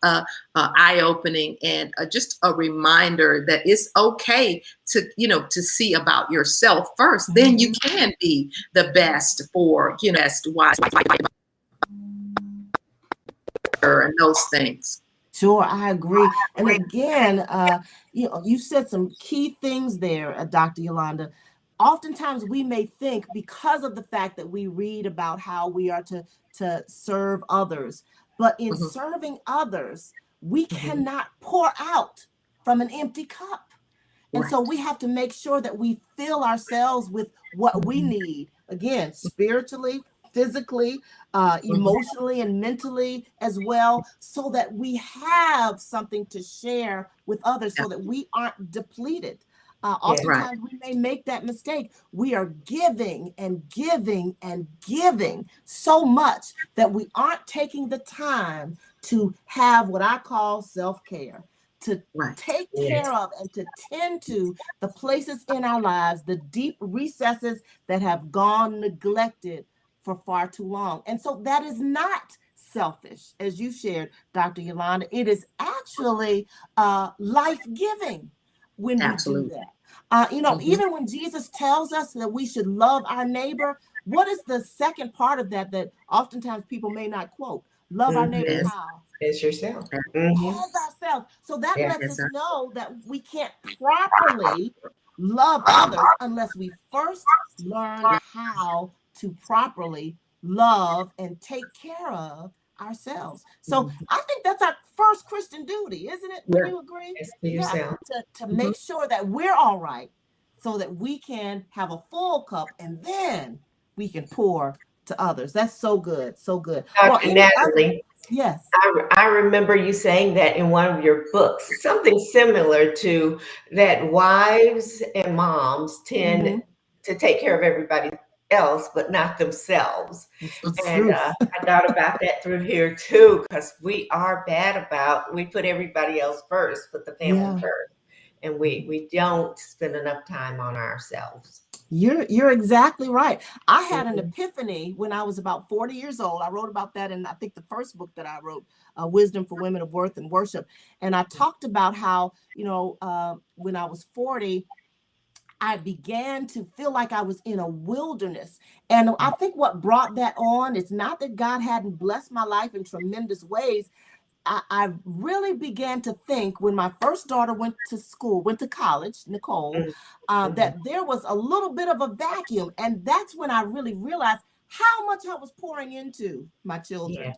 eye-opening and just a reminder that it's okay to, to see about yourself first. Then you can be the best for, best wife and those things. Sure, I agree. And again, you said some key things there, Dr. Yolanda. Oftentimes we may think, because of the fact that we read about how we are to serve others, but in serving others, we cannot pour out from an empty cup. And so we have to make sure that we fill ourselves with what we need, again, spiritually, physically, emotionally, and mentally as well, so that we have something to share with others, so that we aren't depleted. Oftentimes we may make that mistake. We are giving and giving and giving so much that we aren't taking the time to have what I call self-care, to take care of and to tend to the places in our lives, the deep recesses that have gone neglected for far too long. And so that is not selfish, as you shared, Dr. Yolanda. It is actually life-giving when we do that. Even when Jesus tells us that we should love our neighbor, what is the second part of that oftentimes people may not quote? Love our neighbor how? As yourself. As ourselves. So that lets us know that we can't properly love others unless we first learn how to properly love and take care of ourselves. So I think that's our first Christian duty, isn't it? Do you agree? Yes, to yourself. To make sure that we're all right, so that we can have a full cup, and then we can pour to others. That's so good. So good. Dr. Natalie. Yes. I remember you saying that in one of your books, something similar to that wives and moms tend to take care of everybody else, but not themselves. And I thought about that through here too, because we are bad about, we put everybody else first, put the family first, and we don't spend enough time on ourselves. You're exactly right. I had an epiphany when I was about 40 years old. I wrote about that in, I think, the first book that I wrote, Wisdom for Women of Worth and Worship. And I talked about how, when I was 40, I began to feel like I was in a wilderness. And I think what brought that on is not that God hadn't blessed my life in tremendous ways. I really began to think, when my first daughter went to college, Nicole, that there was a little bit of a vacuum. And that's when I really realized how much I was pouring into my children.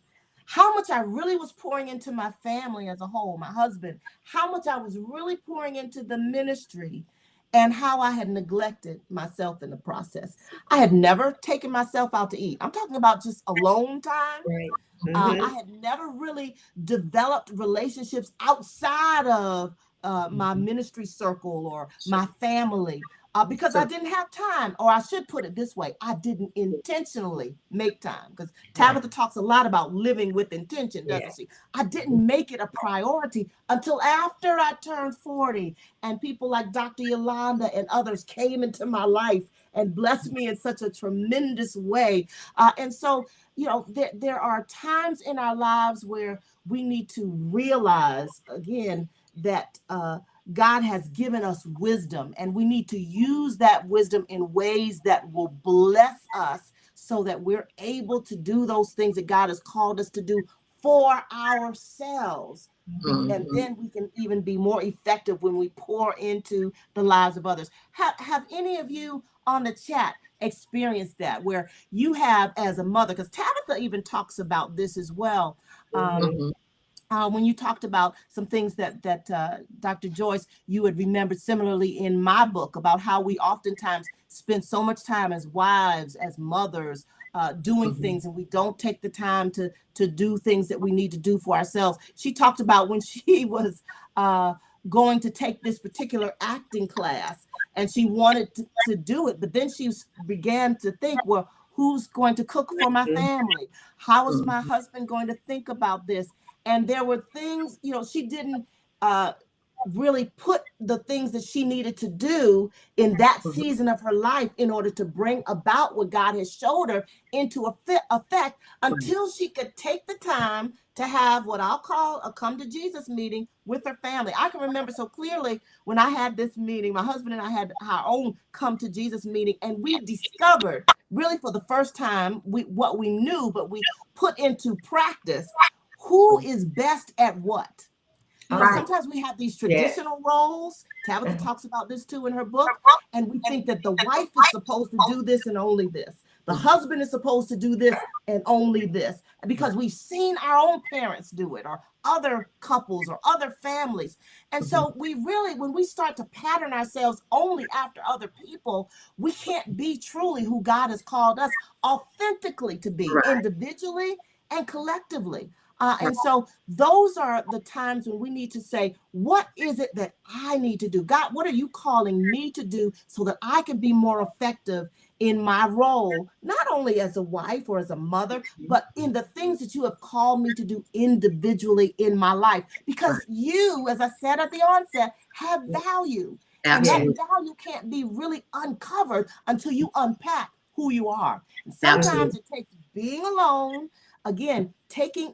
how much I really was pouring into my family as a whole, my husband, how much I was really pouring into the ministry, and how I had neglected myself in the process. I had never taken myself out to eat. I'm talking about just alone time. Right. I had never really developed relationships outside of my ministry circle or my family because I didn't have time, or I should put it this way, I didn't intentionally make time, because Tabitha talks a lot about living with intention, doesn't she? I didn't make it a priority until after I turned 40, and people like Dr. Yolanda and others came into my life and blessed me in such a tremendous way. And so, you know, there are times in our lives where we need to realize, again, that God has given us wisdom, and we need to use that wisdom in ways that will bless us so that we're able to do those things that God has called us to do for ourselves. And then we can even be more effective when we pour into the lives of others. Have any of you on the chat experienced that, where you have, as a mother, because Tabitha even talks about this as well, when you talked about some things that Dr. Joyce, you had remembered similarly in my book, about how we oftentimes spend so much time as wives, as mothers, doing things, and we don't take the time to do things that we need to do for ourselves. She talked about when she was going to take this particular acting class, and she wanted to do it, but then she began to think, well, who's going to cook for my family? How is my husband going to think about this? And there were things, you know, she didn't really put the things that she needed to do in that season of her life in order to bring about what God has showed her into effect until she could take the time to have what I'll call a come to Jesus meeting with her family. I can remember so clearly when I had this meeting, my husband and I had our own come to Jesus meeting, and we discovered really for the first time what we knew, but we put into practice who is best at what. You know, sometimes we have these traditional roles. Tabitha talks about this too in her book. And we think that the wife is supposed to do this and only this. The husband is supposed to do this and only this. Because we've seen our own parents do it, or other couples or other families. And so we really, when we start to pattern ourselves only after other people, we can't be truly who God has called us authentically to be, individually and collectively. And so those are the times when we need to say, what is it that I need to do? God, what are you calling me to do so that I can be more effective in my role, not only as a wife or as a mother, but in the things that you have called me to do individually in my life? Because you, as I said at the onset, have value. Absolutely. And that value can't be really uncovered until you unpack who you are. And sometimes it takes being alone. Again,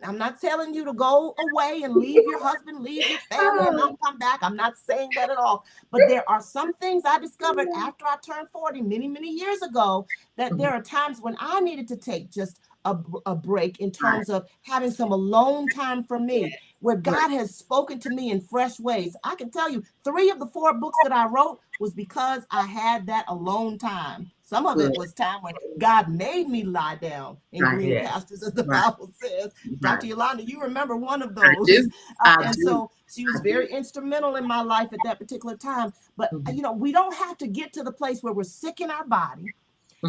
I'm not telling you to go away and leave your husband, leave your family, and not come back. I'm not saying that at all. But there are some things I discovered after I turned 40 many, many years ago, that there are times when I needed to take just a break in terms of having some alone time for me, where God has spoken to me in fresh ways. I can tell you 3 of the 4 books that I wrote was because I had that alone time. Some of it was time when God made me lie down in green pastures, as the Bible says. Dr. Yolanda, you remember one of those. I do. So she was very instrumental in my life at that particular time. But, you know, we don't have to get to the place where we're sick in our body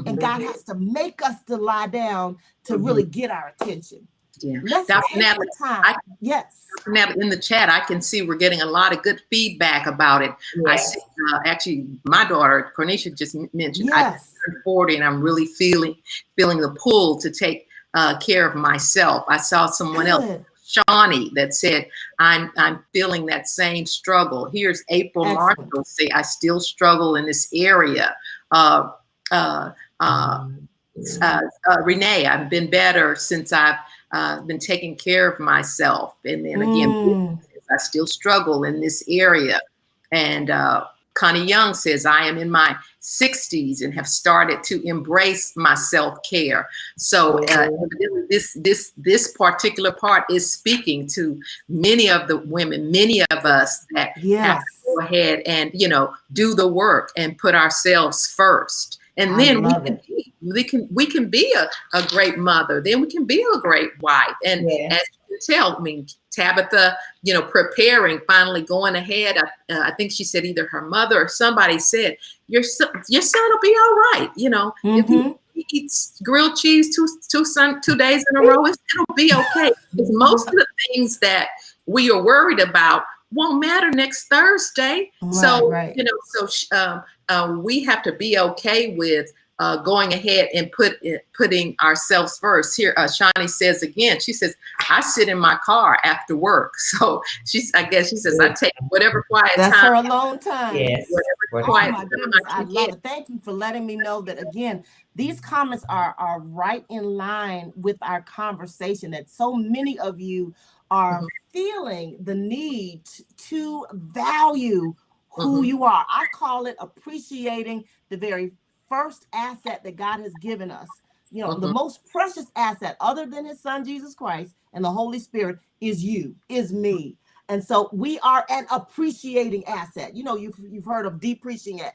and God has to make us to lie down to really get our attention. Let's take the time. Yes. In the chat, I can see we're getting a lot of good feedback about it. I see, actually, my daughter, Cornisha, just mentioned, I turned 40 and I'm really feeling the pull to take care of myself. I saw someone else, Shawnee, that said, I'm feeling that same struggle. Here's April Marshall say, I still struggle in this area. Renee, I've been better since I've been taking care of myself. And then again, I still struggle in this area. And Connie Young says, I am in my 60s and have started to embrace my self-care. So this particular part is speaking to many of the women, many of us that have to go ahead and, you know, do the work and put ourselves first. And I then love it. we can be a great mother. Then we can be a great wife. And Yeah. as you can tell, I mean, Tabitha, preparing, finally going ahead. I think she said either her mother or somebody said, your son will be all right. If he eats grilled cheese two days in a row, it'll be okay. Because most of the things that we are worried about won't matter next Thursday. Right. We have to be okay with going ahead and putting ourselves first. Here, Shani says again, she says, I sit in my car after work. So I guess she says, I take whatever quiet That's time. her alone time. Yes. Whatever Oh quiet my time goodness, I can love get. it. Thank you for letting me know that again. These comments are right in line with our conversation, that so many of you are feeling the need to value who you are. I call it appreciating the very first asset that God has given us. The most precious asset other than his son, Jesus Christ, and the Holy Spirit is me. And so we are an appreciating asset. You've heard of depreciating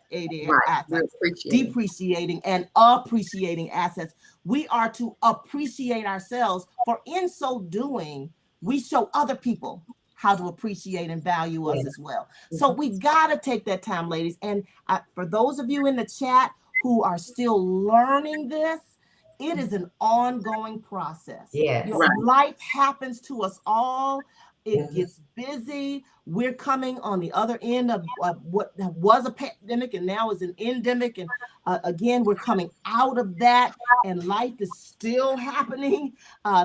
assets, depreciating and appreciating assets. We are to appreciate ourselves, for in so doing, we show other people how to appreciate and value us as well. So we got to take that time, ladies. And for those of you in the chat who are still learning this, it is an ongoing process. Yes. Life happens to us all. It gets busy. We're coming on the other end of what was a pandemic and now is an endemic. And again, we're coming out of that, and life is still happening.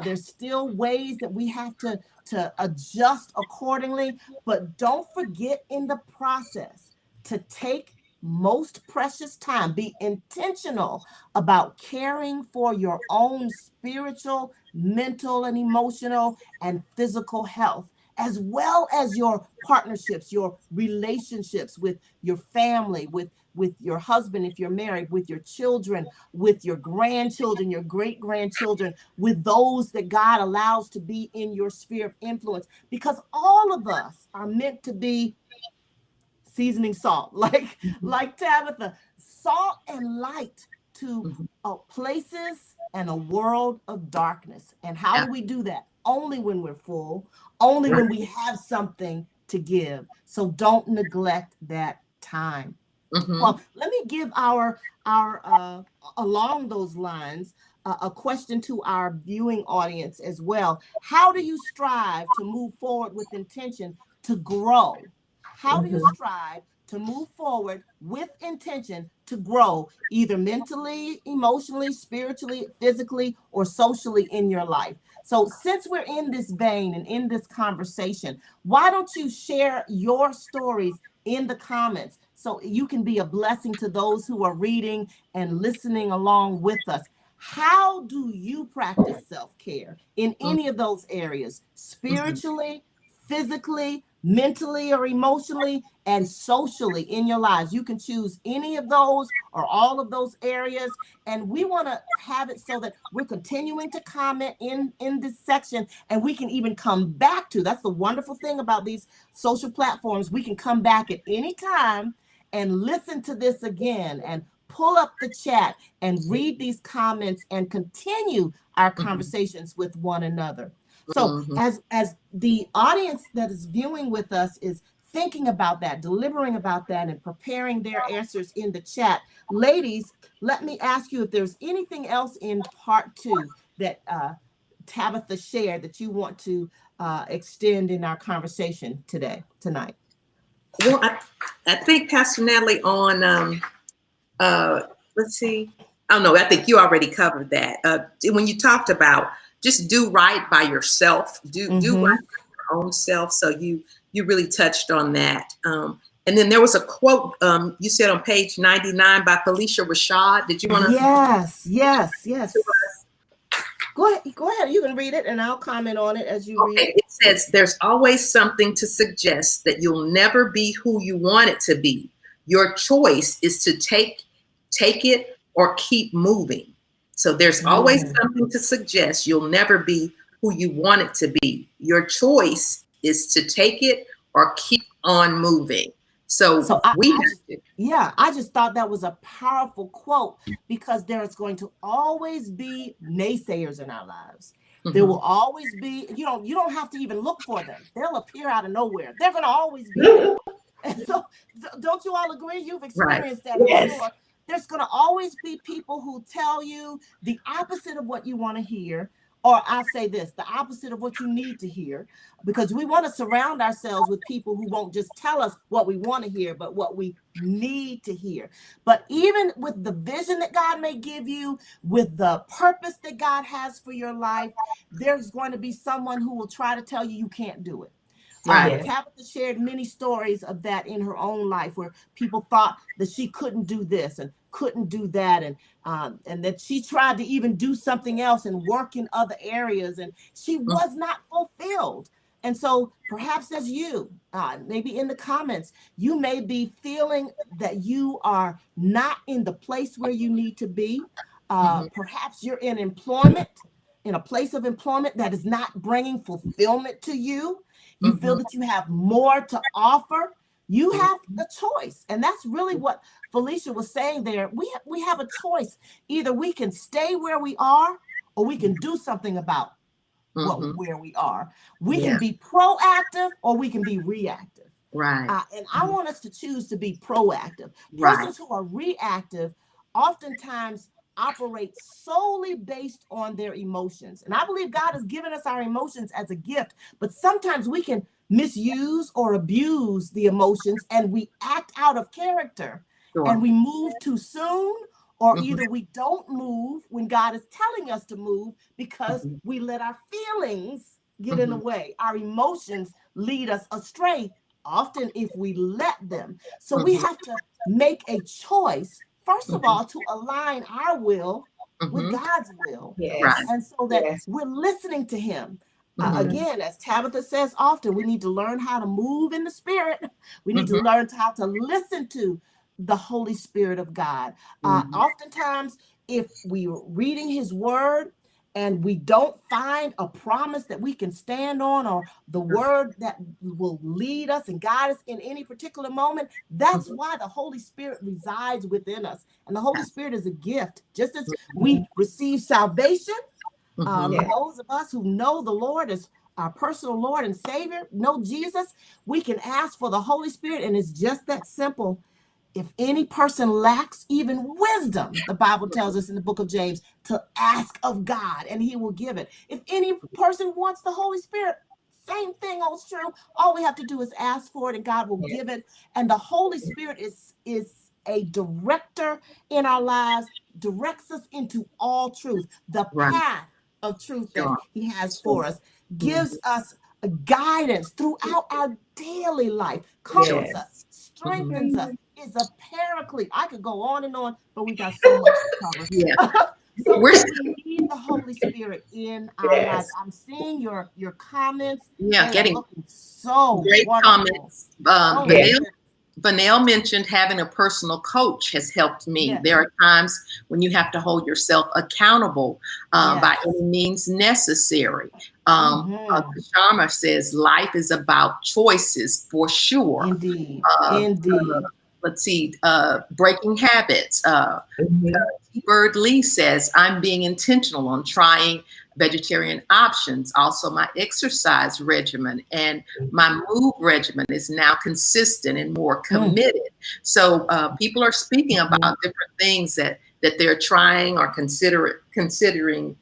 There's still ways that we have to adjust accordingly. But don't forget in the process to take most precious time. Be intentional about caring for your own spiritual, mental, and emotional and physical health, as well as your partnerships, your relationships with your family, with your husband, if you're married, with your children, with your grandchildren, your great-grandchildren, with those that God allows to be in your sphere of influence, because all of us are meant to be seasoning salt, like Tabitha, salt and light to places and a world of darkness. And how do we do that? Only when we're full, only when we have something to give. So don't neglect that time. Well, let me give our along those lines a question to our viewing audience as well. How do you strive to move forward with intention to grow? How do you strive to move forward with intention to grow, either mentally, emotionally, spiritually, physically, or socially in your life? So since we're in this vein and in this conversation, why don't you share your stories in the comments so you can be a blessing to those who are reading and listening along with us? How do you practice self-care in any of those areas, spiritually, physically, mentally or emotionally, and socially in your lives? You can choose any of those or all of those areas. And we want to have it so that we're continuing to comment in this section, and we can even come back to, that's the wonderful thing about these social platforms. We can come back at any time and listen to this again and pull up the chat and read these comments and continue our conversations with one another. So as the audience that is viewing with us is thinking about that, deliberating about that, and preparing their answers in the chat, ladies, let me ask you if there's anything else in part 2 that Tabitha shared that you want to extend in our conversation tonight. Well, I think Pastor Natalie on, let's see. Oh no, I think you already covered that. When you talked about just do right by yourself, do right by your own self. So you really touched on that. And then there was a quote you said on page 99 by Felicia Rashad. Did you want to? Yes. Go ahead. You can read it and I'll comment on it as you read. It says, there's always something to suggest that you'll never be who you want it to be. Your choice is to take it or keep moving. So there's always something to suggest you'll never be who you want it to be. Your choice is to take it or keep on moving. So So we have to. yeah, I just thought that was a powerful quote, because there's going to always be naysayers in our lives. There will always be, you don't have to even look for them. They'll appear out of nowhere. They're going to always be there. And so don't you all agree? You've experienced that, I'm Yes. sure. There's going to always be people who tell you the opposite of what you want to hear. Or I'll say this, the opposite of what you need to hear, because we want to surround ourselves with people who won't just tell us what we want to hear, but what we need to hear. But even with the vision that God may give you, with the purpose that God has for your life, there's going to be someone who will try to tell you can't do it. Right. Tabitha shared many stories of that in her own life, where people thought that she couldn't do this and couldn't do that, and that she tried to even do something else and work in other areas, and she was not fulfilled. And so perhaps as you, maybe in the comments, you may be feeling that you are not in the place where you need to be. Perhaps you're in employment, in a place of employment that is not bringing fulfillment to you. You feel that you have more to offer. You have the choice. And that's really what Felicia was saying there. We have a choice. Either we can stay where we are, or we can do something about where we are. We can be proactive, or we can be reactive. Right. And I want us to choose to be proactive. Right. Persons who are reactive oftentimes operate solely based on their emotions. And I believe God has given us our emotions as a gift, but sometimes we can misuse or abuse the emotions, and we act out of character. Sure. And we move too soon, or either we don't move when God is telling us to move, because we let our feelings get in the way. Our emotions lead us astray, often if we let them. So we have to make a choice, first of all, to align our will with God's will. Yes. And so that Yes. we're listening to him. Again, as Tabitha says often, we need to learn how to move in the Spirit. We need to learn how to listen to the Holy Spirit of God. Oftentimes, if we're reading his word and we don't find a promise that we can stand on, or the word that will lead us and guide us in any particular moment, that's why the Holy Spirit resides within us. And the Holy Spirit is a gift. Just as we receive salvation, for those of us who know the Lord as our personal Lord and Savior, know Jesus, we can ask for the Holy Spirit, and it's just that simple. If any person lacks even wisdom, the Bible tells us in the book of James to ask of God, and he will give it. If any person wants the Holy Spirit, same thing holds true. All we have to do is ask for it, and God will give it. And the Holy Spirit is a director in our lives, directs us into all truth. The path of truth that he has for us gives us a guidance throughout our daily life, comforts us, strengthens us, is a paraclete. I could go on and on, but we got so much to cover. So we need the Holy Spirit in our lives. I'm seeing your comments. Yeah, getting so great wonderful. comments. Vanelle mentioned having a personal coach has helped me. Yes. There are times when you have to hold yourself accountable by any means necessary. Sharma says life is about choices for sure. Indeed. Let's see, breaking habits. Bird Lee says, I'm being intentional on trying vegetarian options. Also, my exercise regimen and my move regimen is now consistent and more committed. So people are speaking about different things that they're trying or considering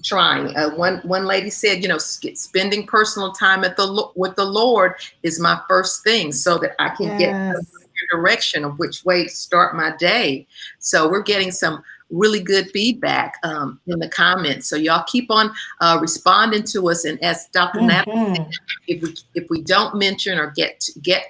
trying. One lady said, spending personal time with the Lord is my first thing, so that I can get a direction of which way to start my day. So we're getting some really good feedback in the comments. So y'all keep on responding to us. And as Dr. Natalie said, if we don't mention or get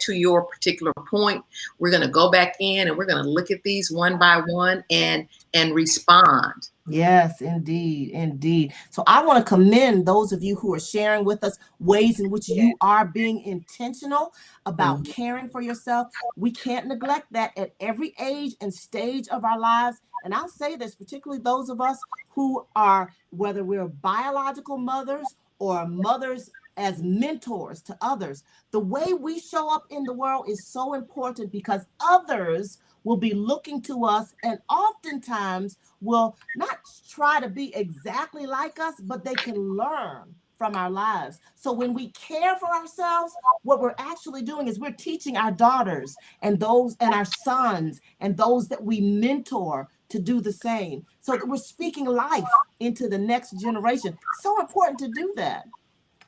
to your particular point, we're going to go back in and we're going to look at these one by one and respond. Yes, indeed. So I want to commend those of you who are sharing with us ways in which you are being intentional about caring for yourself. We can't neglect that at every age and stage of our lives. And I'll say this, particularly those of us who are, whether we're biological mothers or mothers as mentors to others. The way we show up in the world is so important because others will be looking to us and oftentimes will not try to be exactly like us, but they can learn from our lives. So when we care for ourselves, what we're actually doing is we're teaching our daughters and those and our sons and those that we mentor to do the same, so that we're speaking life into the next generation. So important to do that.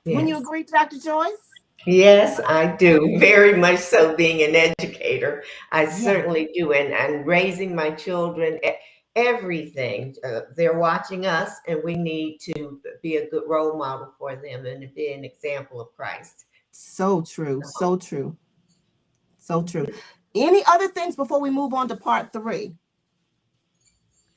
Wouldn't you agree, Dr. Joyce? Yes, I do. Very much so. Being an educator, I Yeah. certainly do. And raising my children, everything. They're watching us, and we need to be a good role model for them and to be an example of Christ. So true. So true. So true. Any other things before we move on to part 3?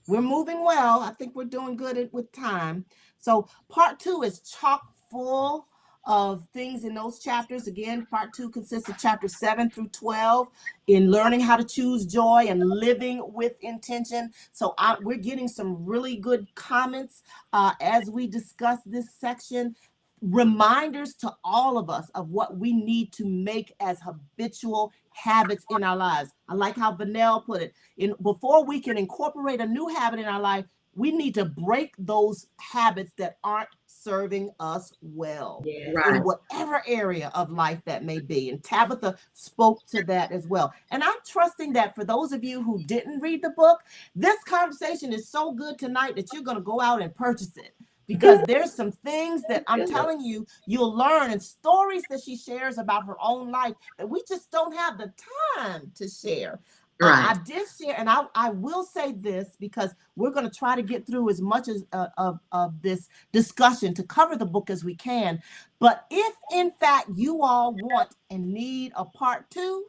We're moving well. I think we're doing good with time. So part 2 is chock full of things in those chapters. Again, part 2 consists of chapters 7 through 12 in learning how to choose joy and living with intention. So we're getting some really good comments as we discuss this section. Reminders to all of us of what we need to make as habitual habits in our lives. I like how Vanell put it. Before we can incorporate a new habit in our life, we need to break those habits that aren't serving us well in whatever area of life that may be. And Tabitha spoke to that as well. And I'm trusting that for those of you who didn't read the book, this conversation is so good tonight that you're going to go out and purchase it. Because there's some things that I'm telling you, you'll learn, and stories that she shares about her own life that we just don't have the time to share. I did share, and I will say this because we're going to try to get through as much as of this discussion to cover the book as we can. But if in fact you all want and need a part 2,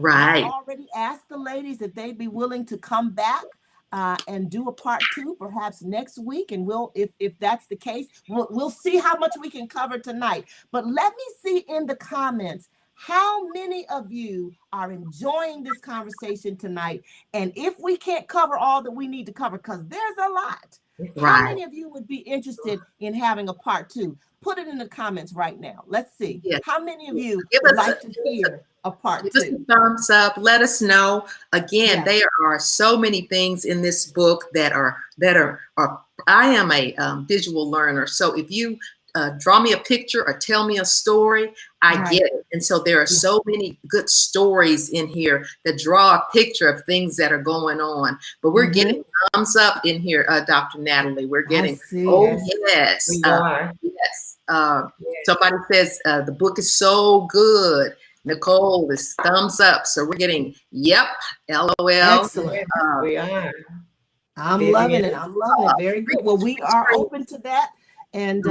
I already asked the ladies if they'd be willing to come back and do a part 2 perhaps next week, and we'll if that's the case, we'll see how much we can cover tonight. But let me see in the comments how many of you are enjoying this conversation tonight, and if we can't cover all that we need to cover, because there's a lot, how many of you would be interested in having a part 2? Put it in the comments right now. Let's see. How many of you would like to hear a part 2? Give us a thumbs up. Let us know. Again, there are so many things in this book that are I am a visual learner. So if you draw me a picture or tell me a story, I get it. And so there are so many good stories in here that draw a picture of things that are going on. But we're getting thumbs up in here, Dr. Natalie. We're getting, yes. We are. Yes. Somebody says the book is so good. Nicole is thumbs up. So we're getting, LOL. Excellent. We are. I'm loving it. I'm loving it. Very good. Well, we are open to that. And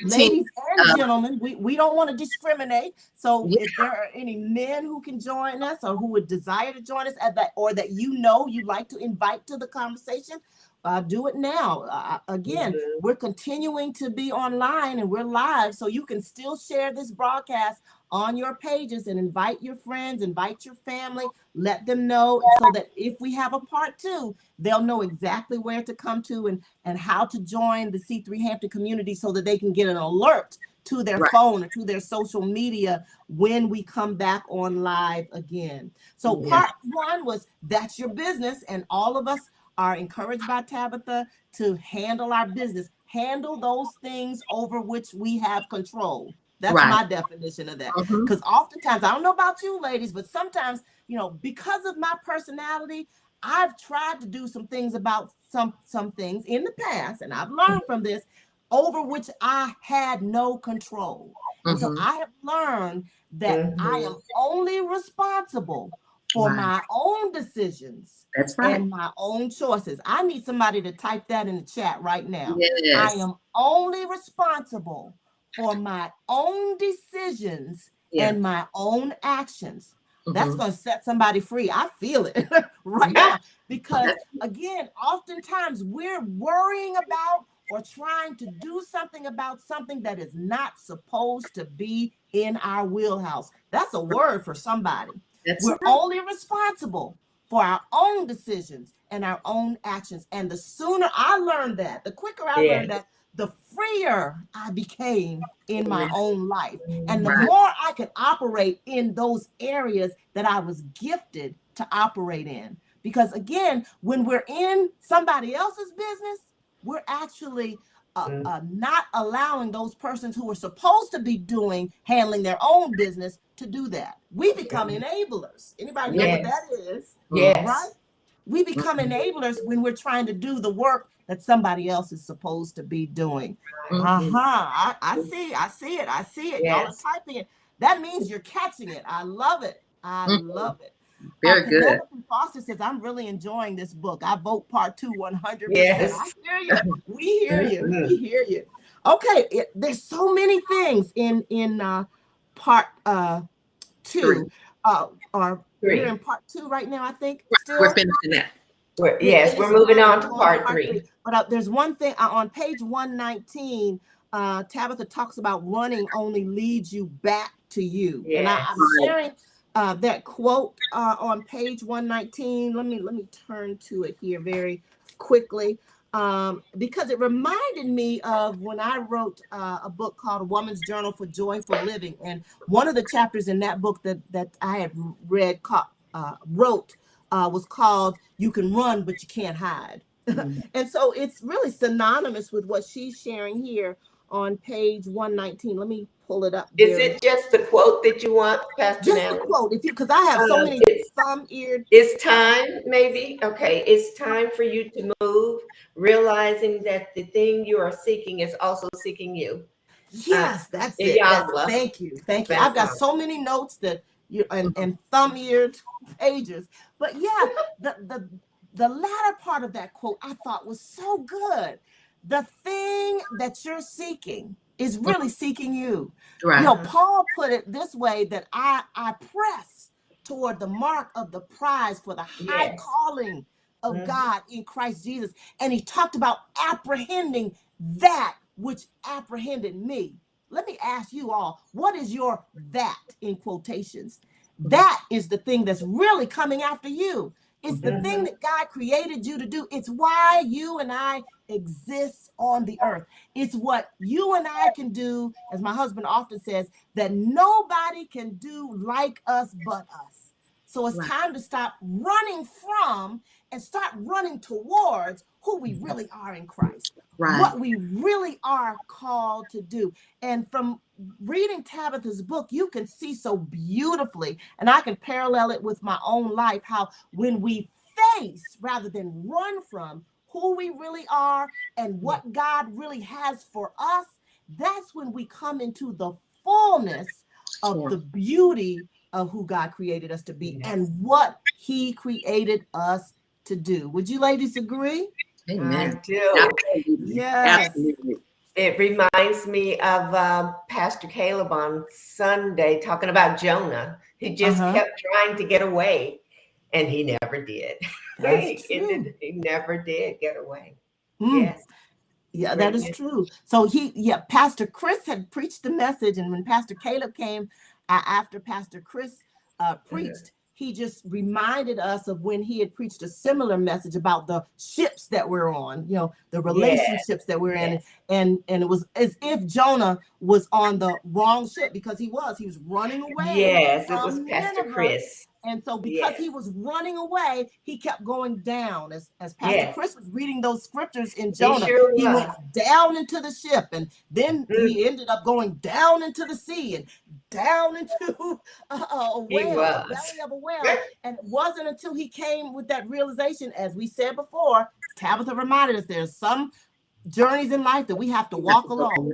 ladies and gentlemen, we don't want to discriminate. So if there are any men who can join us or who would desire to join us or that you'd like to invite to the conversation, do it now. Again, we're continuing to be online and we're live, so you can still share this broadcast on your pages and invite your friends, invite your family, let them know so that if we have a part 2, they'll know exactly where to come to and how to join the C3 Hampton community so that they can get an alert to their phone or to their social media when we come back on live again. So part 1 was that's your business, and all of us are encouraged by Tabitha to handle our business, handle those things over which we have control. That's my definition of that. Because oftentimes, I don't know about you ladies, but sometimes, because of my personality, I've tried to do some things about some things in the past, and I've learned from this, over which I had no control. And so I have learned that I am only responsible for my own decisions and my own choices. I need somebody to type that in the chat right now. I am only responsible for my own decisions and my own actions. That's going to set somebody free. I feel it right now. Because again, oftentimes we're worrying about or trying to do something about something that is not supposed to be in our wheelhouse. That's a word for somebody. We're only responsible for our own decisions and our own actions. And the sooner I learn that, the quicker I learn that, the freer I became in my own life. And the Right. more I could operate in those areas that I was gifted to operate in. Because again, when we're in somebody else's business, we're actually not allowing those persons who are supposed to be handling their own business to do that. We become enablers. Anybody know what Yes. that is? Yes. Right? We become enablers when we're trying to do the work that somebody else is supposed to be doing. Mhm. I see it. Y'all are Yes. typing it. That means you're catching it. I love it. I Mhm. love it. Very good. Penelope Foster says, I'm really enjoying this book. I vote part 2 100%. Yes. I hear you. We hear you. Mhm. We hear you. Okay, there's so many things in part 2. Three. Or Three. we're in part 2 right now, I think. We're finishing that. We're Finishing moving that, on we're to going part 3. But there's one thing on page 119. Tabitha talks about running only leads you back to you. And Yes. I'm sharing that quote on page 119. Let me turn to it here very quickly, because it reminded me of when I wrote a book called A Woman's Journal for Joyful Living. And one of the chapters in that book that I had wrote was called You Can Run, But You Can't Hide. And so it's really synonymous with what she's sharing here on page 119. Let me pull it up. Is it just the quote that you want, Pastor Just Natalie? the quote, because I have so many thumb-eared. It's time, maybe. Okay, it's time for you to move, realizing that the thing you are seeking is also seeking you. Yes, that's it. Thank you. I've got so many notes that and thumb-eared pages. But yeah, the latter part of that quote I thought was so good. The thing that you're seeking is really seeking you. Right. You know, Paul put it this way, that I press toward the mark of the prize for the high calling of God in Christ Jesus. And he talked about apprehending that which apprehended me. Let me ask you all, what is your that in quotations? That is the thing that's really coming after you. It's the thing that God created you to do. It's why you and I exist on the earth. It's what you and I can do, as my husband often says, that nobody can do like us but us. So it's time to stop running from and start running towards who we really are in Christ. Right. What we really are called to do. And from reading Tabitha's book, you can see so beautifully, and I can parallel it with my own life, how when we face rather than run from who we really are and what God really has for us, that's when we come into the fullness of the beauty of who God created us to be and what he created us to do. Would you ladies agree? I Amen. do. Yes. Absolutely. It reminds me of Pastor Caleb on Sunday talking about Jonah. He just kept trying to get away, and he never did. He never did get away. Yes. Yeah, that is true. So Pastor Chris had preached the message, and when Pastor Caleb came after Pastor Chris preached, he just reminded us of when he had preached a similar message about the ships that we're on, you know, the relationships that we're in. And it was as if Jonah was on the wrong ship, because he was running away. Yes, it was Pastor Chris. And so because he was running away, he kept going down. As Pastor Chris was reading those scriptures in Jonah, he went down into the ship, and then he ended up going down into the sea and down into a whale, the belly of a whale. And it wasn't until he came with that realization, as we said before, Tabitha reminded us, there's some journeys in life that we have to walk alone.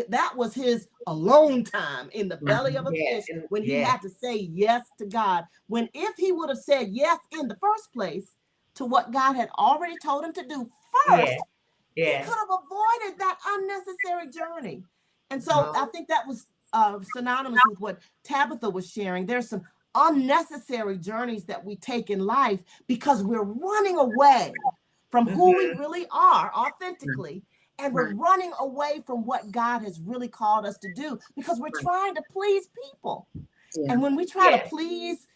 That was his alone time in the belly of a fish, when he had to say yes to God. When if he would have said yes in the first place to what God had already told him to do first, he could have avoided that unnecessary journey. And so I think that was synonymous with what Tabitha was sharing. There's some unnecessary journeys that we take in life because we're running away from who we really are authentically, and we're running away from what God has really called us to do because we're trying to please people. And when we try to please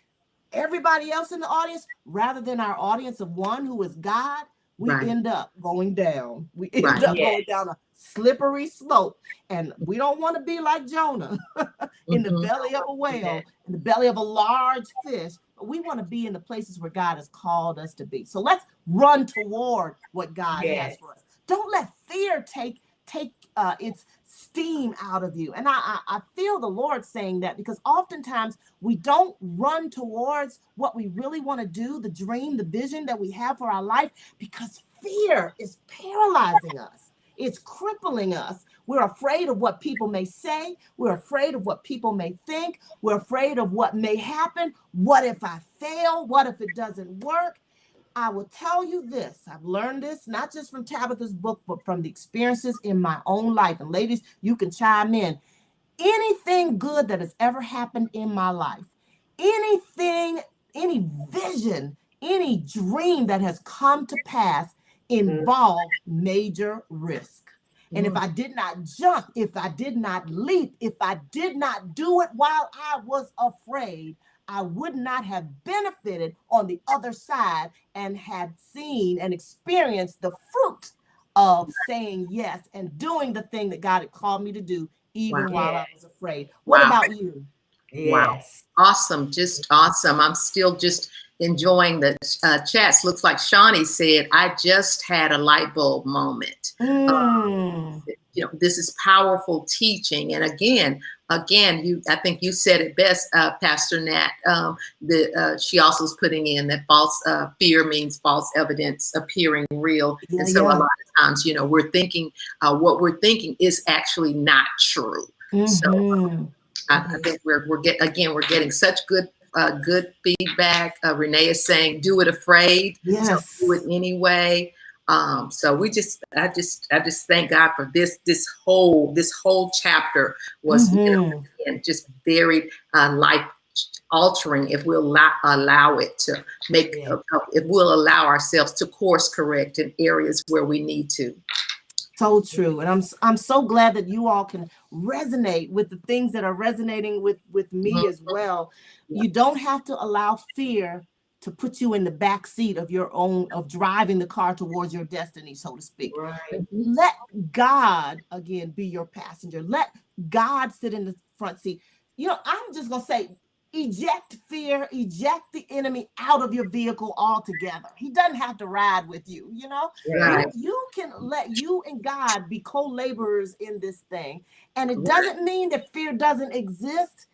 everybody else in the audience rather than our audience of one, who is God, we Right. end up going down. We end Right. up Yes. going down a slippery slope. And we don't want to be like Jonah in the Mhm. belly of a whale, in the belly of a large fish. But we want to be in the places where God has called us to be. So let's run toward what God has Yes. for us. Don't let fear take its steam out of you. And I feel the Lord saying that, because oftentimes we don't run towards what we really want to do, the dream, the vision that we have for our life, because fear is paralyzing us. It's crippling us. We're afraid of what people may say. We're afraid of what people may think. We're afraid of what may happen. What if I fail? What if it doesn't work? I will tell you this. I've learned this not just from Tabitha's book, but from the experiences in my own life. And ladies, you can chime in. Anything good that has ever happened in my life, anything, any vision, any dream that has come to pass involved major risk. And if I did not jump, if I did not leap, if I did not do it while I was afraid, I would not have benefited on the other side and had seen and experienced the fruit of saying yes and doing the thing that God had called me to do, even Wow. while I was afraid. What Wow. about you? Wow. Yes. Awesome. Just awesome. I'm still just enjoying the chats. Looks like Shawnee said, I just had a light bulb moment. You know, this is powerful teaching. And again, I think you said it best, Pastor Nat. She also is putting in that false fear means false evidence appearing real. Yeah, and so yeah. a lot of times, you know, we're thinking what we're thinking is actually not true. So I think we're getting such good feedback. Renee is saying, "Do it afraid, Yes. so do it anyway." So I just thank God for this whole chapter was you know, and just very life altering if we'll allow it to make if we'll allow ourselves to course correct in areas where we need to. So true. And I'm so glad that you all can resonate with the things that are resonating with me as well. You don't have to allow fear to put you in the back seat of your own, of driving the car towards your destiny, so to speak. Right. Let God, again, be your passenger. Let God sit in the front seat. You know, I'm just going to say, eject fear, eject the enemy out of your vehicle altogether. He doesn't have to ride with you, you know? Right. You can let you and God be co-laborers in this thing. And it doesn't mean that fear doesn't exist.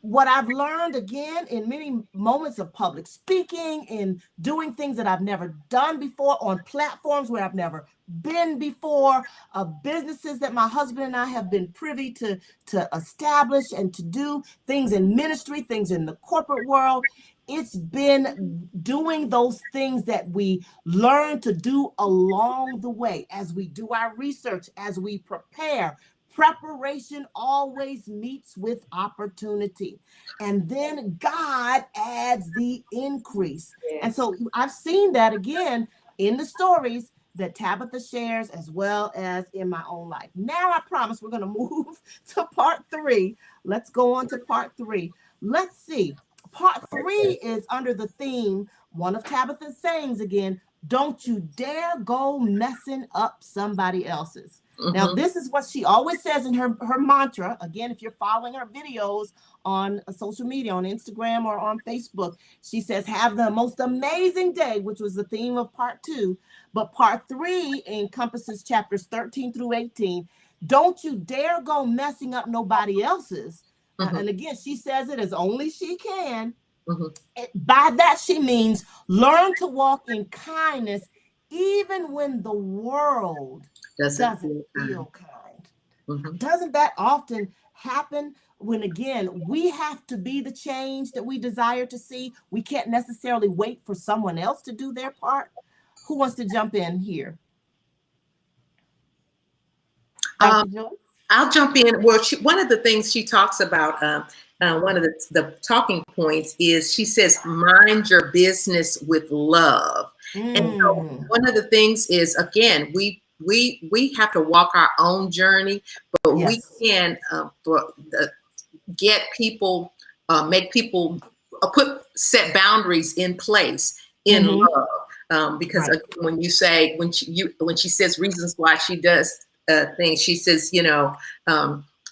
What I've learned, again, in many moments of public speaking, in doing things that I've never done before, on platforms where I've never been before, businesses that my husband and I have been privy to establish and to do, things in ministry, things in the corporate world. It's been doing those things that we learn to do along the way as we do our research, as we prepare. Preparation always meets with opportunity. And then God adds the increase. Yes. And so I've seen that again in the stories that Tabitha shares, as well as in my own life. Now I promise we're going to move to part 3. Let's go on to part 3. Let's see. Part 3 is under the theme, one of Tabitha's sayings again, don't you dare go messing up somebody else's. Now, this is what she always says in her mantra. Again, if you're following her videos on social media, on Instagram or on Facebook, she says, have the most amazing day, which was the theme of part 2. But part 3 encompasses chapters 13 through 18. Don't you dare go messing up nobody else's. And again, she says it as only she can. By that, she means learn to walk in kindness, even when the world doesn't feel kind. Doesn't that often happen when, again, we have to be the change that we desire to see? We can't necessarily wait for someone else to do their part. Who wants to jump in here? Dr. Joyce? I'll jump in. Well, one of the things she talks about, one of the talking points is she says, mind your business with love. And so one of the things is, again, we have to walk our own journey, but we can get people, make people set boundaries in place in love. Because Right. again, when you say, when she says reasons why she does things, she says,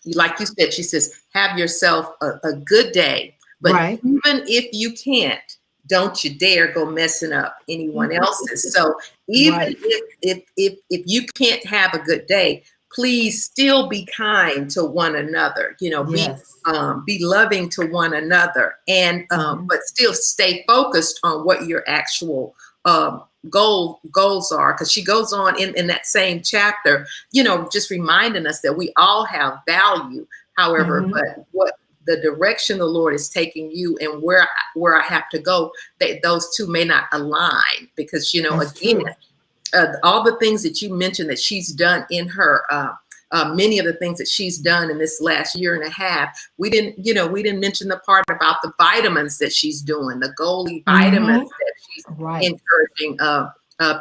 like you said, she says, have yourself a good day. But Right. even if you can't, don't you dare go messing up anyone else's. So even Right. if you can't have a good day, please still be kind to one another. Yes. Be loving to one another, and Mhm. but still stay focused on what your actual goals are. Because she goes on in that same chapter, just reminding us that we all have value. However, Mhm. but what the direction the Lord is taking you and where I have to go, that those two may not align. Because That's again, true. all the things that you mentioned that she's done in her many of the things that she's done in this last year and a half, we didn't mention the part about the vitamins that she's doing, the Goalie vitamins Mhm. that she's Right. encouraging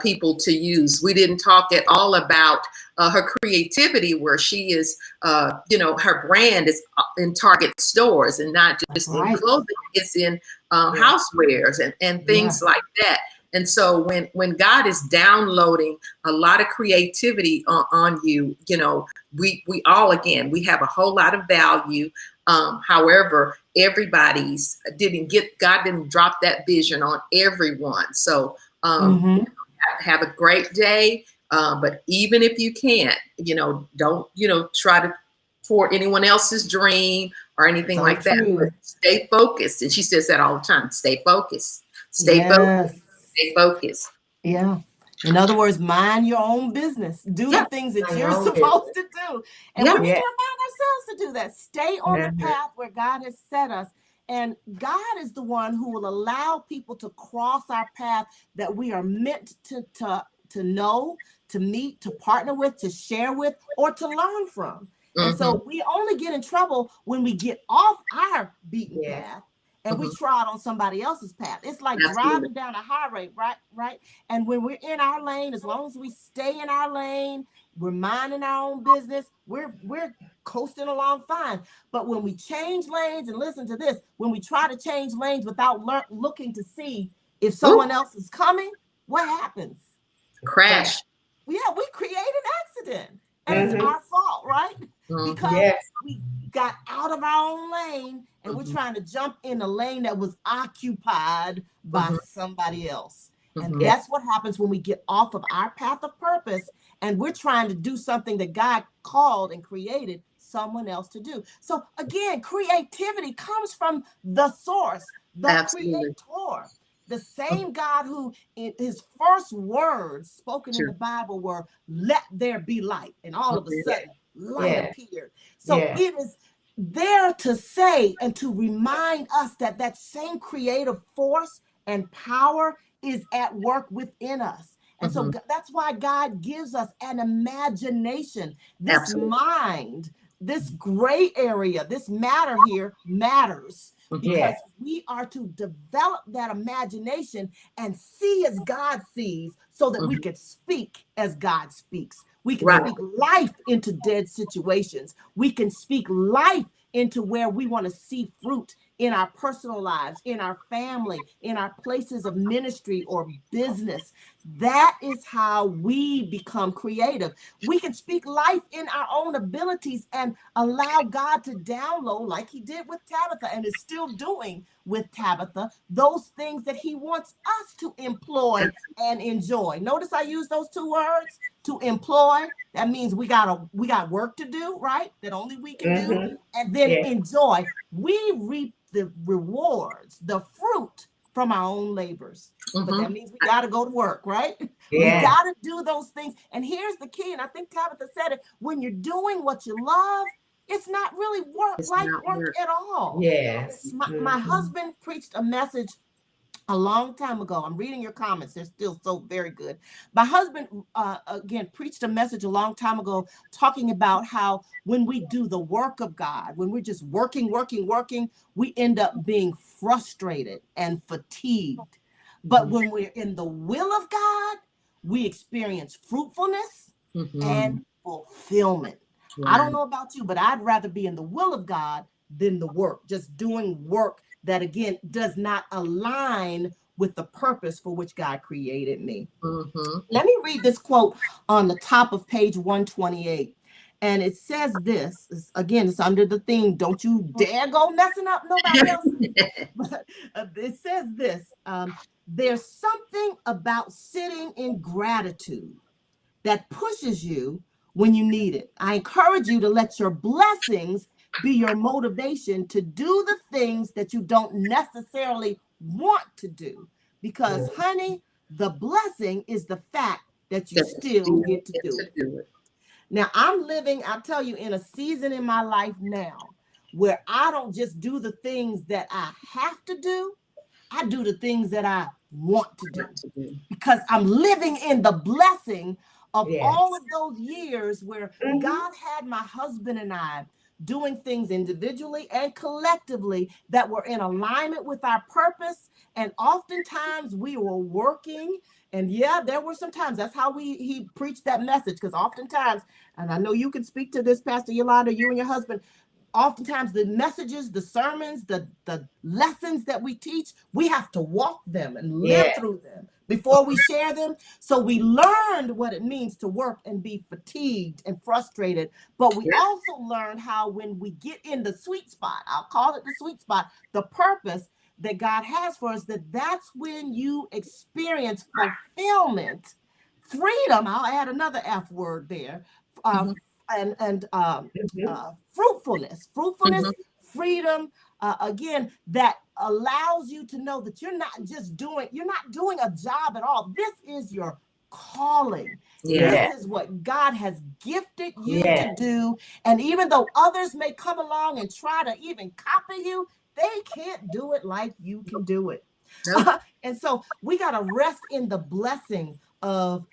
people to use. We didn't talk at all about her creativity, where she is, her brand is in Target stores, and not That's just in right. clothing, it's in Yeah. housewares and things Yeah. like that. And so when God is downloading a lot of creativity on you, we all, again, we have a whole lot of value. However, God didn't drop that vision on everyone. So Mhm. have a great day. But even if you can't, don't, try to for anyone else's dream or anything So like that. But true. stay focused. And she says that all the time. Stay focused. Stay focused. Yes. Stay focused. Yeah. In other words, mind your own business. Do the Yeah. things that Mind you're your own business. supposed to do. And Yeah. we need Yeah. to remind ourselves to do that. Stay on the Mhm. path where God has set us. And God is the one who will allow people to cross our path that we are meant to know, to meet, to partner with, to share with, or to learn from. And so Mhm. we only get in trouble when we get off our beaten Yeah. path and we Mhm. trod on somebody else's path. It's like Absolutely. driving down a highway, right? And when we're in our lane, as long as we stay in our lane, we're minding our own business, we're coasting along fine. But when we change lanes, and listen to this, when we try to change lanes without looking to see if someone Ooh, else is coming, what happens? crash. Yeah, we create an accident, and it's Mhm. our fault, right? Mhm. Because Yes. we got out of our own lane and we're Mhm. trying to jump in a lane that was occupied by Mhm. somebody else. And Mhm. Yeah. that's what happens when we get off of our path of purpose and we're trying to do something that God called and created someone else to do. So again, creativity comes from the source, the Absolutely. creator. The Mhm. same God who, in his first words spoken in True. the Bible, were "Let there be light," and all of a Mhm. sudden, light Yeah. appeared. So Yeah. it is there to say and to remind us that that same creative force and power is at work within us. And so Mhm. that's why God gives us an imagination, this Absolutely. mind, this gray area, this matter here matters Mhm. Yeah. because we are to develop that imagination and see as God sees so that we Mhm. can speak as God speaks. We can Right. speak life into dead situations. We can speak life into where we want to see fruit in our personal lives, in our family, in our places of ministry or business. That is how we become creative. We can speak life in our own abilities and allow God to download, like he did with Tabitha and is still doing with Tabitha, those things that he wants us to employ and enjoy. Notice I use those two words, to employ. That means we got work to do, right? That only we can do. Mhm. And then Yeah. enjoy. We reap the rewards, the fruit from our own labors. But that Mhm. means we got to go to work, right? We Yeah. got to do those things. And here's the key, and I think Tabitha said it, when you're doing what you love, it's not really work It's like not work work. at all. Yes. My Mhm. husband preached a message a long time ago. I'm reading your comments. They're still so very good. My husband, again, preached a message a long time ago talking about how when we do the work of God, when we're just working, we end up being frustrated and fatigued. But Mhm. when we're in the will of God, we experience fruitfulness Mhm. and fulfillment. I don't Right. know about you, but I'd rather be in the will of God than the work, just doing work that again does not align with the purpose for which God created me. Mm-hmm. Let me read this quote on the top of page 128. And it says this, again, it's under the theme, don't you dare go messing up nobody else. But it says this, there's something about sitting in gratitude that pushes you when you need it. I encourage you to let your blessings be your motivation to do the things that you don't necessarily want to do. Because, honey, the blessing is the fact that you still get to do it. Now, I'm living, I'll tell you, in a season in my life now where I don't just do the things that I have to do. I do the things that I want to do because I'm living in the blessing of all of those years where God had my husband and I doing things individually and collectively that were in alignment with our purpose. And oftentimes we were working. And yeah, there were some times, that's how he preached that message. Because oftentimes, and I know you can speak to this, Pastor Yolanda, you and your husband, oftentimes the messages, the sermons, the lessons that we teach, we have to walk them and live through them before we share them. So we learned what it means to work and be fatigued and frustrated. But we also learned how when we get in the sweet spot, I'll call it the sweet spot, the purpose that God has for us, that's when you experience fulfillment, freedom. I'll add another F word there. Fruitfulness, freedom, again, that allows you to know that you're not doing a job at all. This is your calling. This is what God has gifted you to do. And even though others may come along and try to even copy you, they can't do it like you can do it. And so we got to rest in the blessing of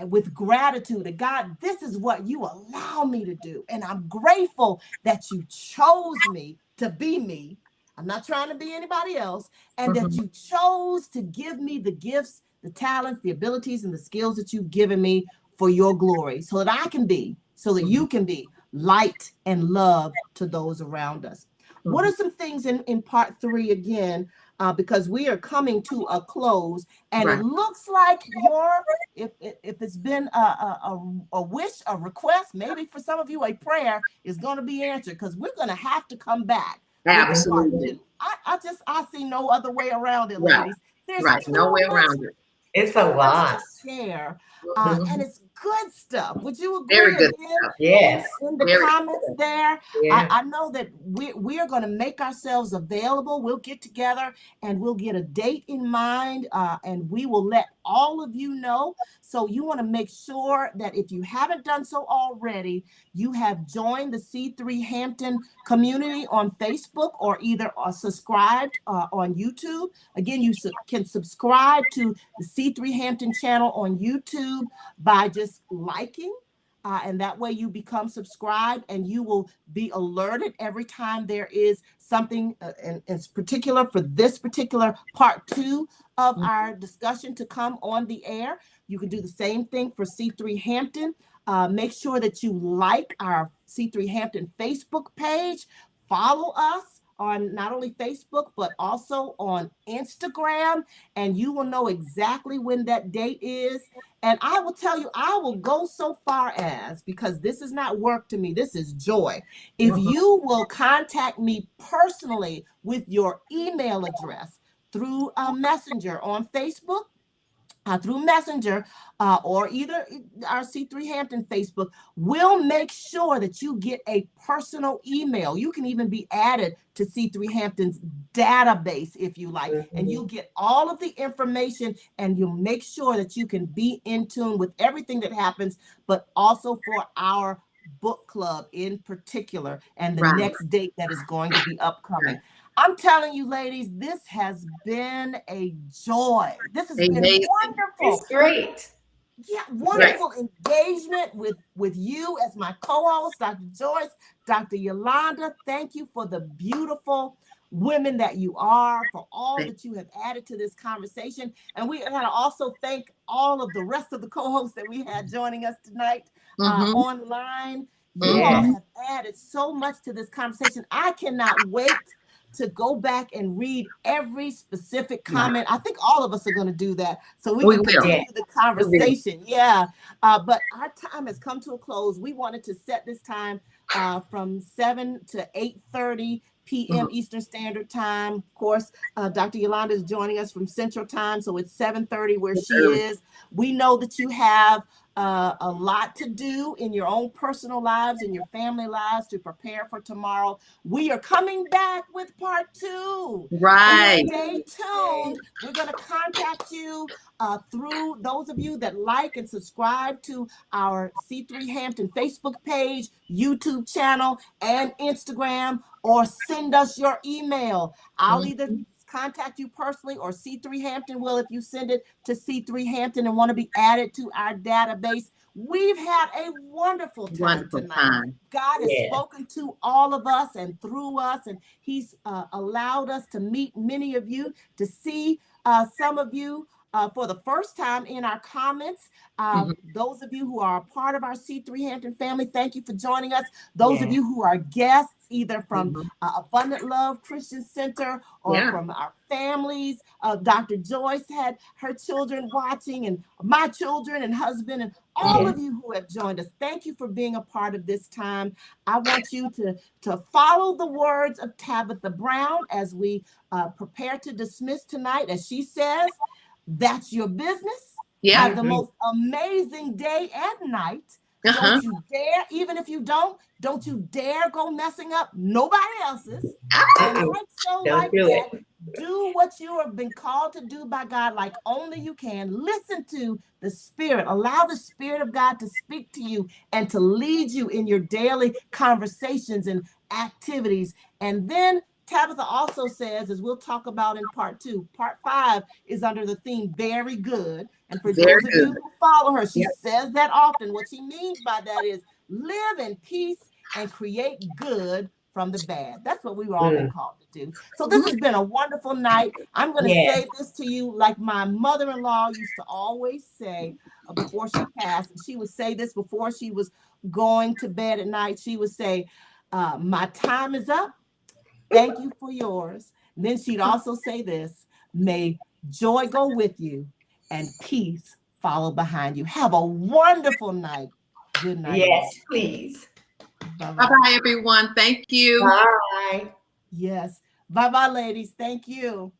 with gratitude. And God, this is what you allow me to do. And I'm grateful that you chose me to be me. I'm not trying to be anybody else. And that you chose to give me the gifts, the talents, the abilities, and the skills that you've given me for your glory, so that I can be, so that you can be light and love to those around us. What are some things in part 3 again? Because we are coming to a close, and it looks like if it's been a wish, a request, maybe for some of you a prayer is going to be answered, because we're going to have to come back. Absolutely. I see no other way around it, ladies. There's no way around it. It's a lot to share, and it's good stuff. Would you agree? Very good stuff. Yes. In the comments there, I know that we are going to make ourselves available. We'll get together and we'll get a date in mind, and we will let all of you know. So you want to make sure that if you haven't done so already, you have joined the C3 Hampton community on Facebook, or either subscribed on YouTube. Again, you can subscribe to the C3 Hampton channel on YouTube by just liking, and that way you become subscribed, and you will be alerted every time there is something in particular for this particular part 2 of our discussion to come on the air. You can do the same thing for C3 Hampton. Make sure that you like our C3 Hampton Facebook page. Follow us on not only Facebook, but also on Instagram, and you will know exactly when that date is. And I will tell you, I will go so far as, because this is not work to me, this is joy. If you will contact me personally with your email address through a messenger on Facebook, through Messenger, or either our C3 Hampton Facebook, we'll make sure that you get a personal email. You can even be added to C3 Hampton's database if you like, and you'll get all of the information, and you'll make sure that you can be in tune with everything that happens, but also for our book club in particular, and the next date that is going to be upcoming. I'm telling you, ladies, this has been a joy. This has been wonderful. It's great. Yeah, wonderful engagement with you as my co-host, Dr. Joyce, Dr. Yolanda. Thank you for the beautiful women that you are, for all that you have added to this conversation. And we want to also thank all of the rest of the co-hosts that we had joining us tonight online. You all have added so much to this conversation. I cannot wait to go back and read every specific comment. I think all of us are going to do that so we can will. continue the conversation. Yeah. But our time has come to a close. We wanted to set this time from 7 to 8:30 p.m. Eastern Standard Time. Of course, Dr. Yolanda is joining us from Central Time, so it's 7:30 where she is. We know that you have a lot to do in your own personal lives and your family lives to prepare for tomorrow. We are coming back with part 2. Right. So stay tuned. We're going to contact you through those of you that like and subscribe to our C3 Hampton Facebook page, YouTube channel, and Instagram, or send us your email. I'll either contact you personally, or C3 Hampton will if you send it to C3 Hampton and want to be added to our database. We've had a wonderful time tonight. God has spoken to all of us and through us, and he's allowed us to meet many of you, to see some of you for the first time in our comments. Those of you who are a part of our C3 Hampton family, thank you for joining us. Those of you who are guests, either from Abundant Love Christian Center or from our families. Dr. Joyce had her children watching, and my children and husband, and all of you who have joined us. Thank you for being a part of this time. I want you to follow the words of Tabitha Brown as we prepare to dismiss tonight. As she says, that's your business. Have the most amazing day and night. Don't you dare, even if you don't you dare go messing up nobody else's. And do what you have been called to do by God like only you can. Listen to the Spirit. Allow the Spirit of God to speak to you and to lead you in your daily conversations and activities. And then Tabitha also says, as we'll talk about in part 2, part 5 is under the theme, very good. And for those of you who follow her, she says that often. What she means by that is live in peace and create good from the bad. That's what we've all been called to do. So this has been a wonderful night. I'm going to say this to you like my mother-in-law used to always say before she passed. And she would say this before she was going to bed at night. She would say, my time is up. Thank you for yours. And then she'd also say this: may joy go with you and peace follow behind you. Have a wonderful night. Good night. Yes, please. Bye-bye, everyone. Thank you. Bye. Yes. Bye-bye, ladies. Thank you.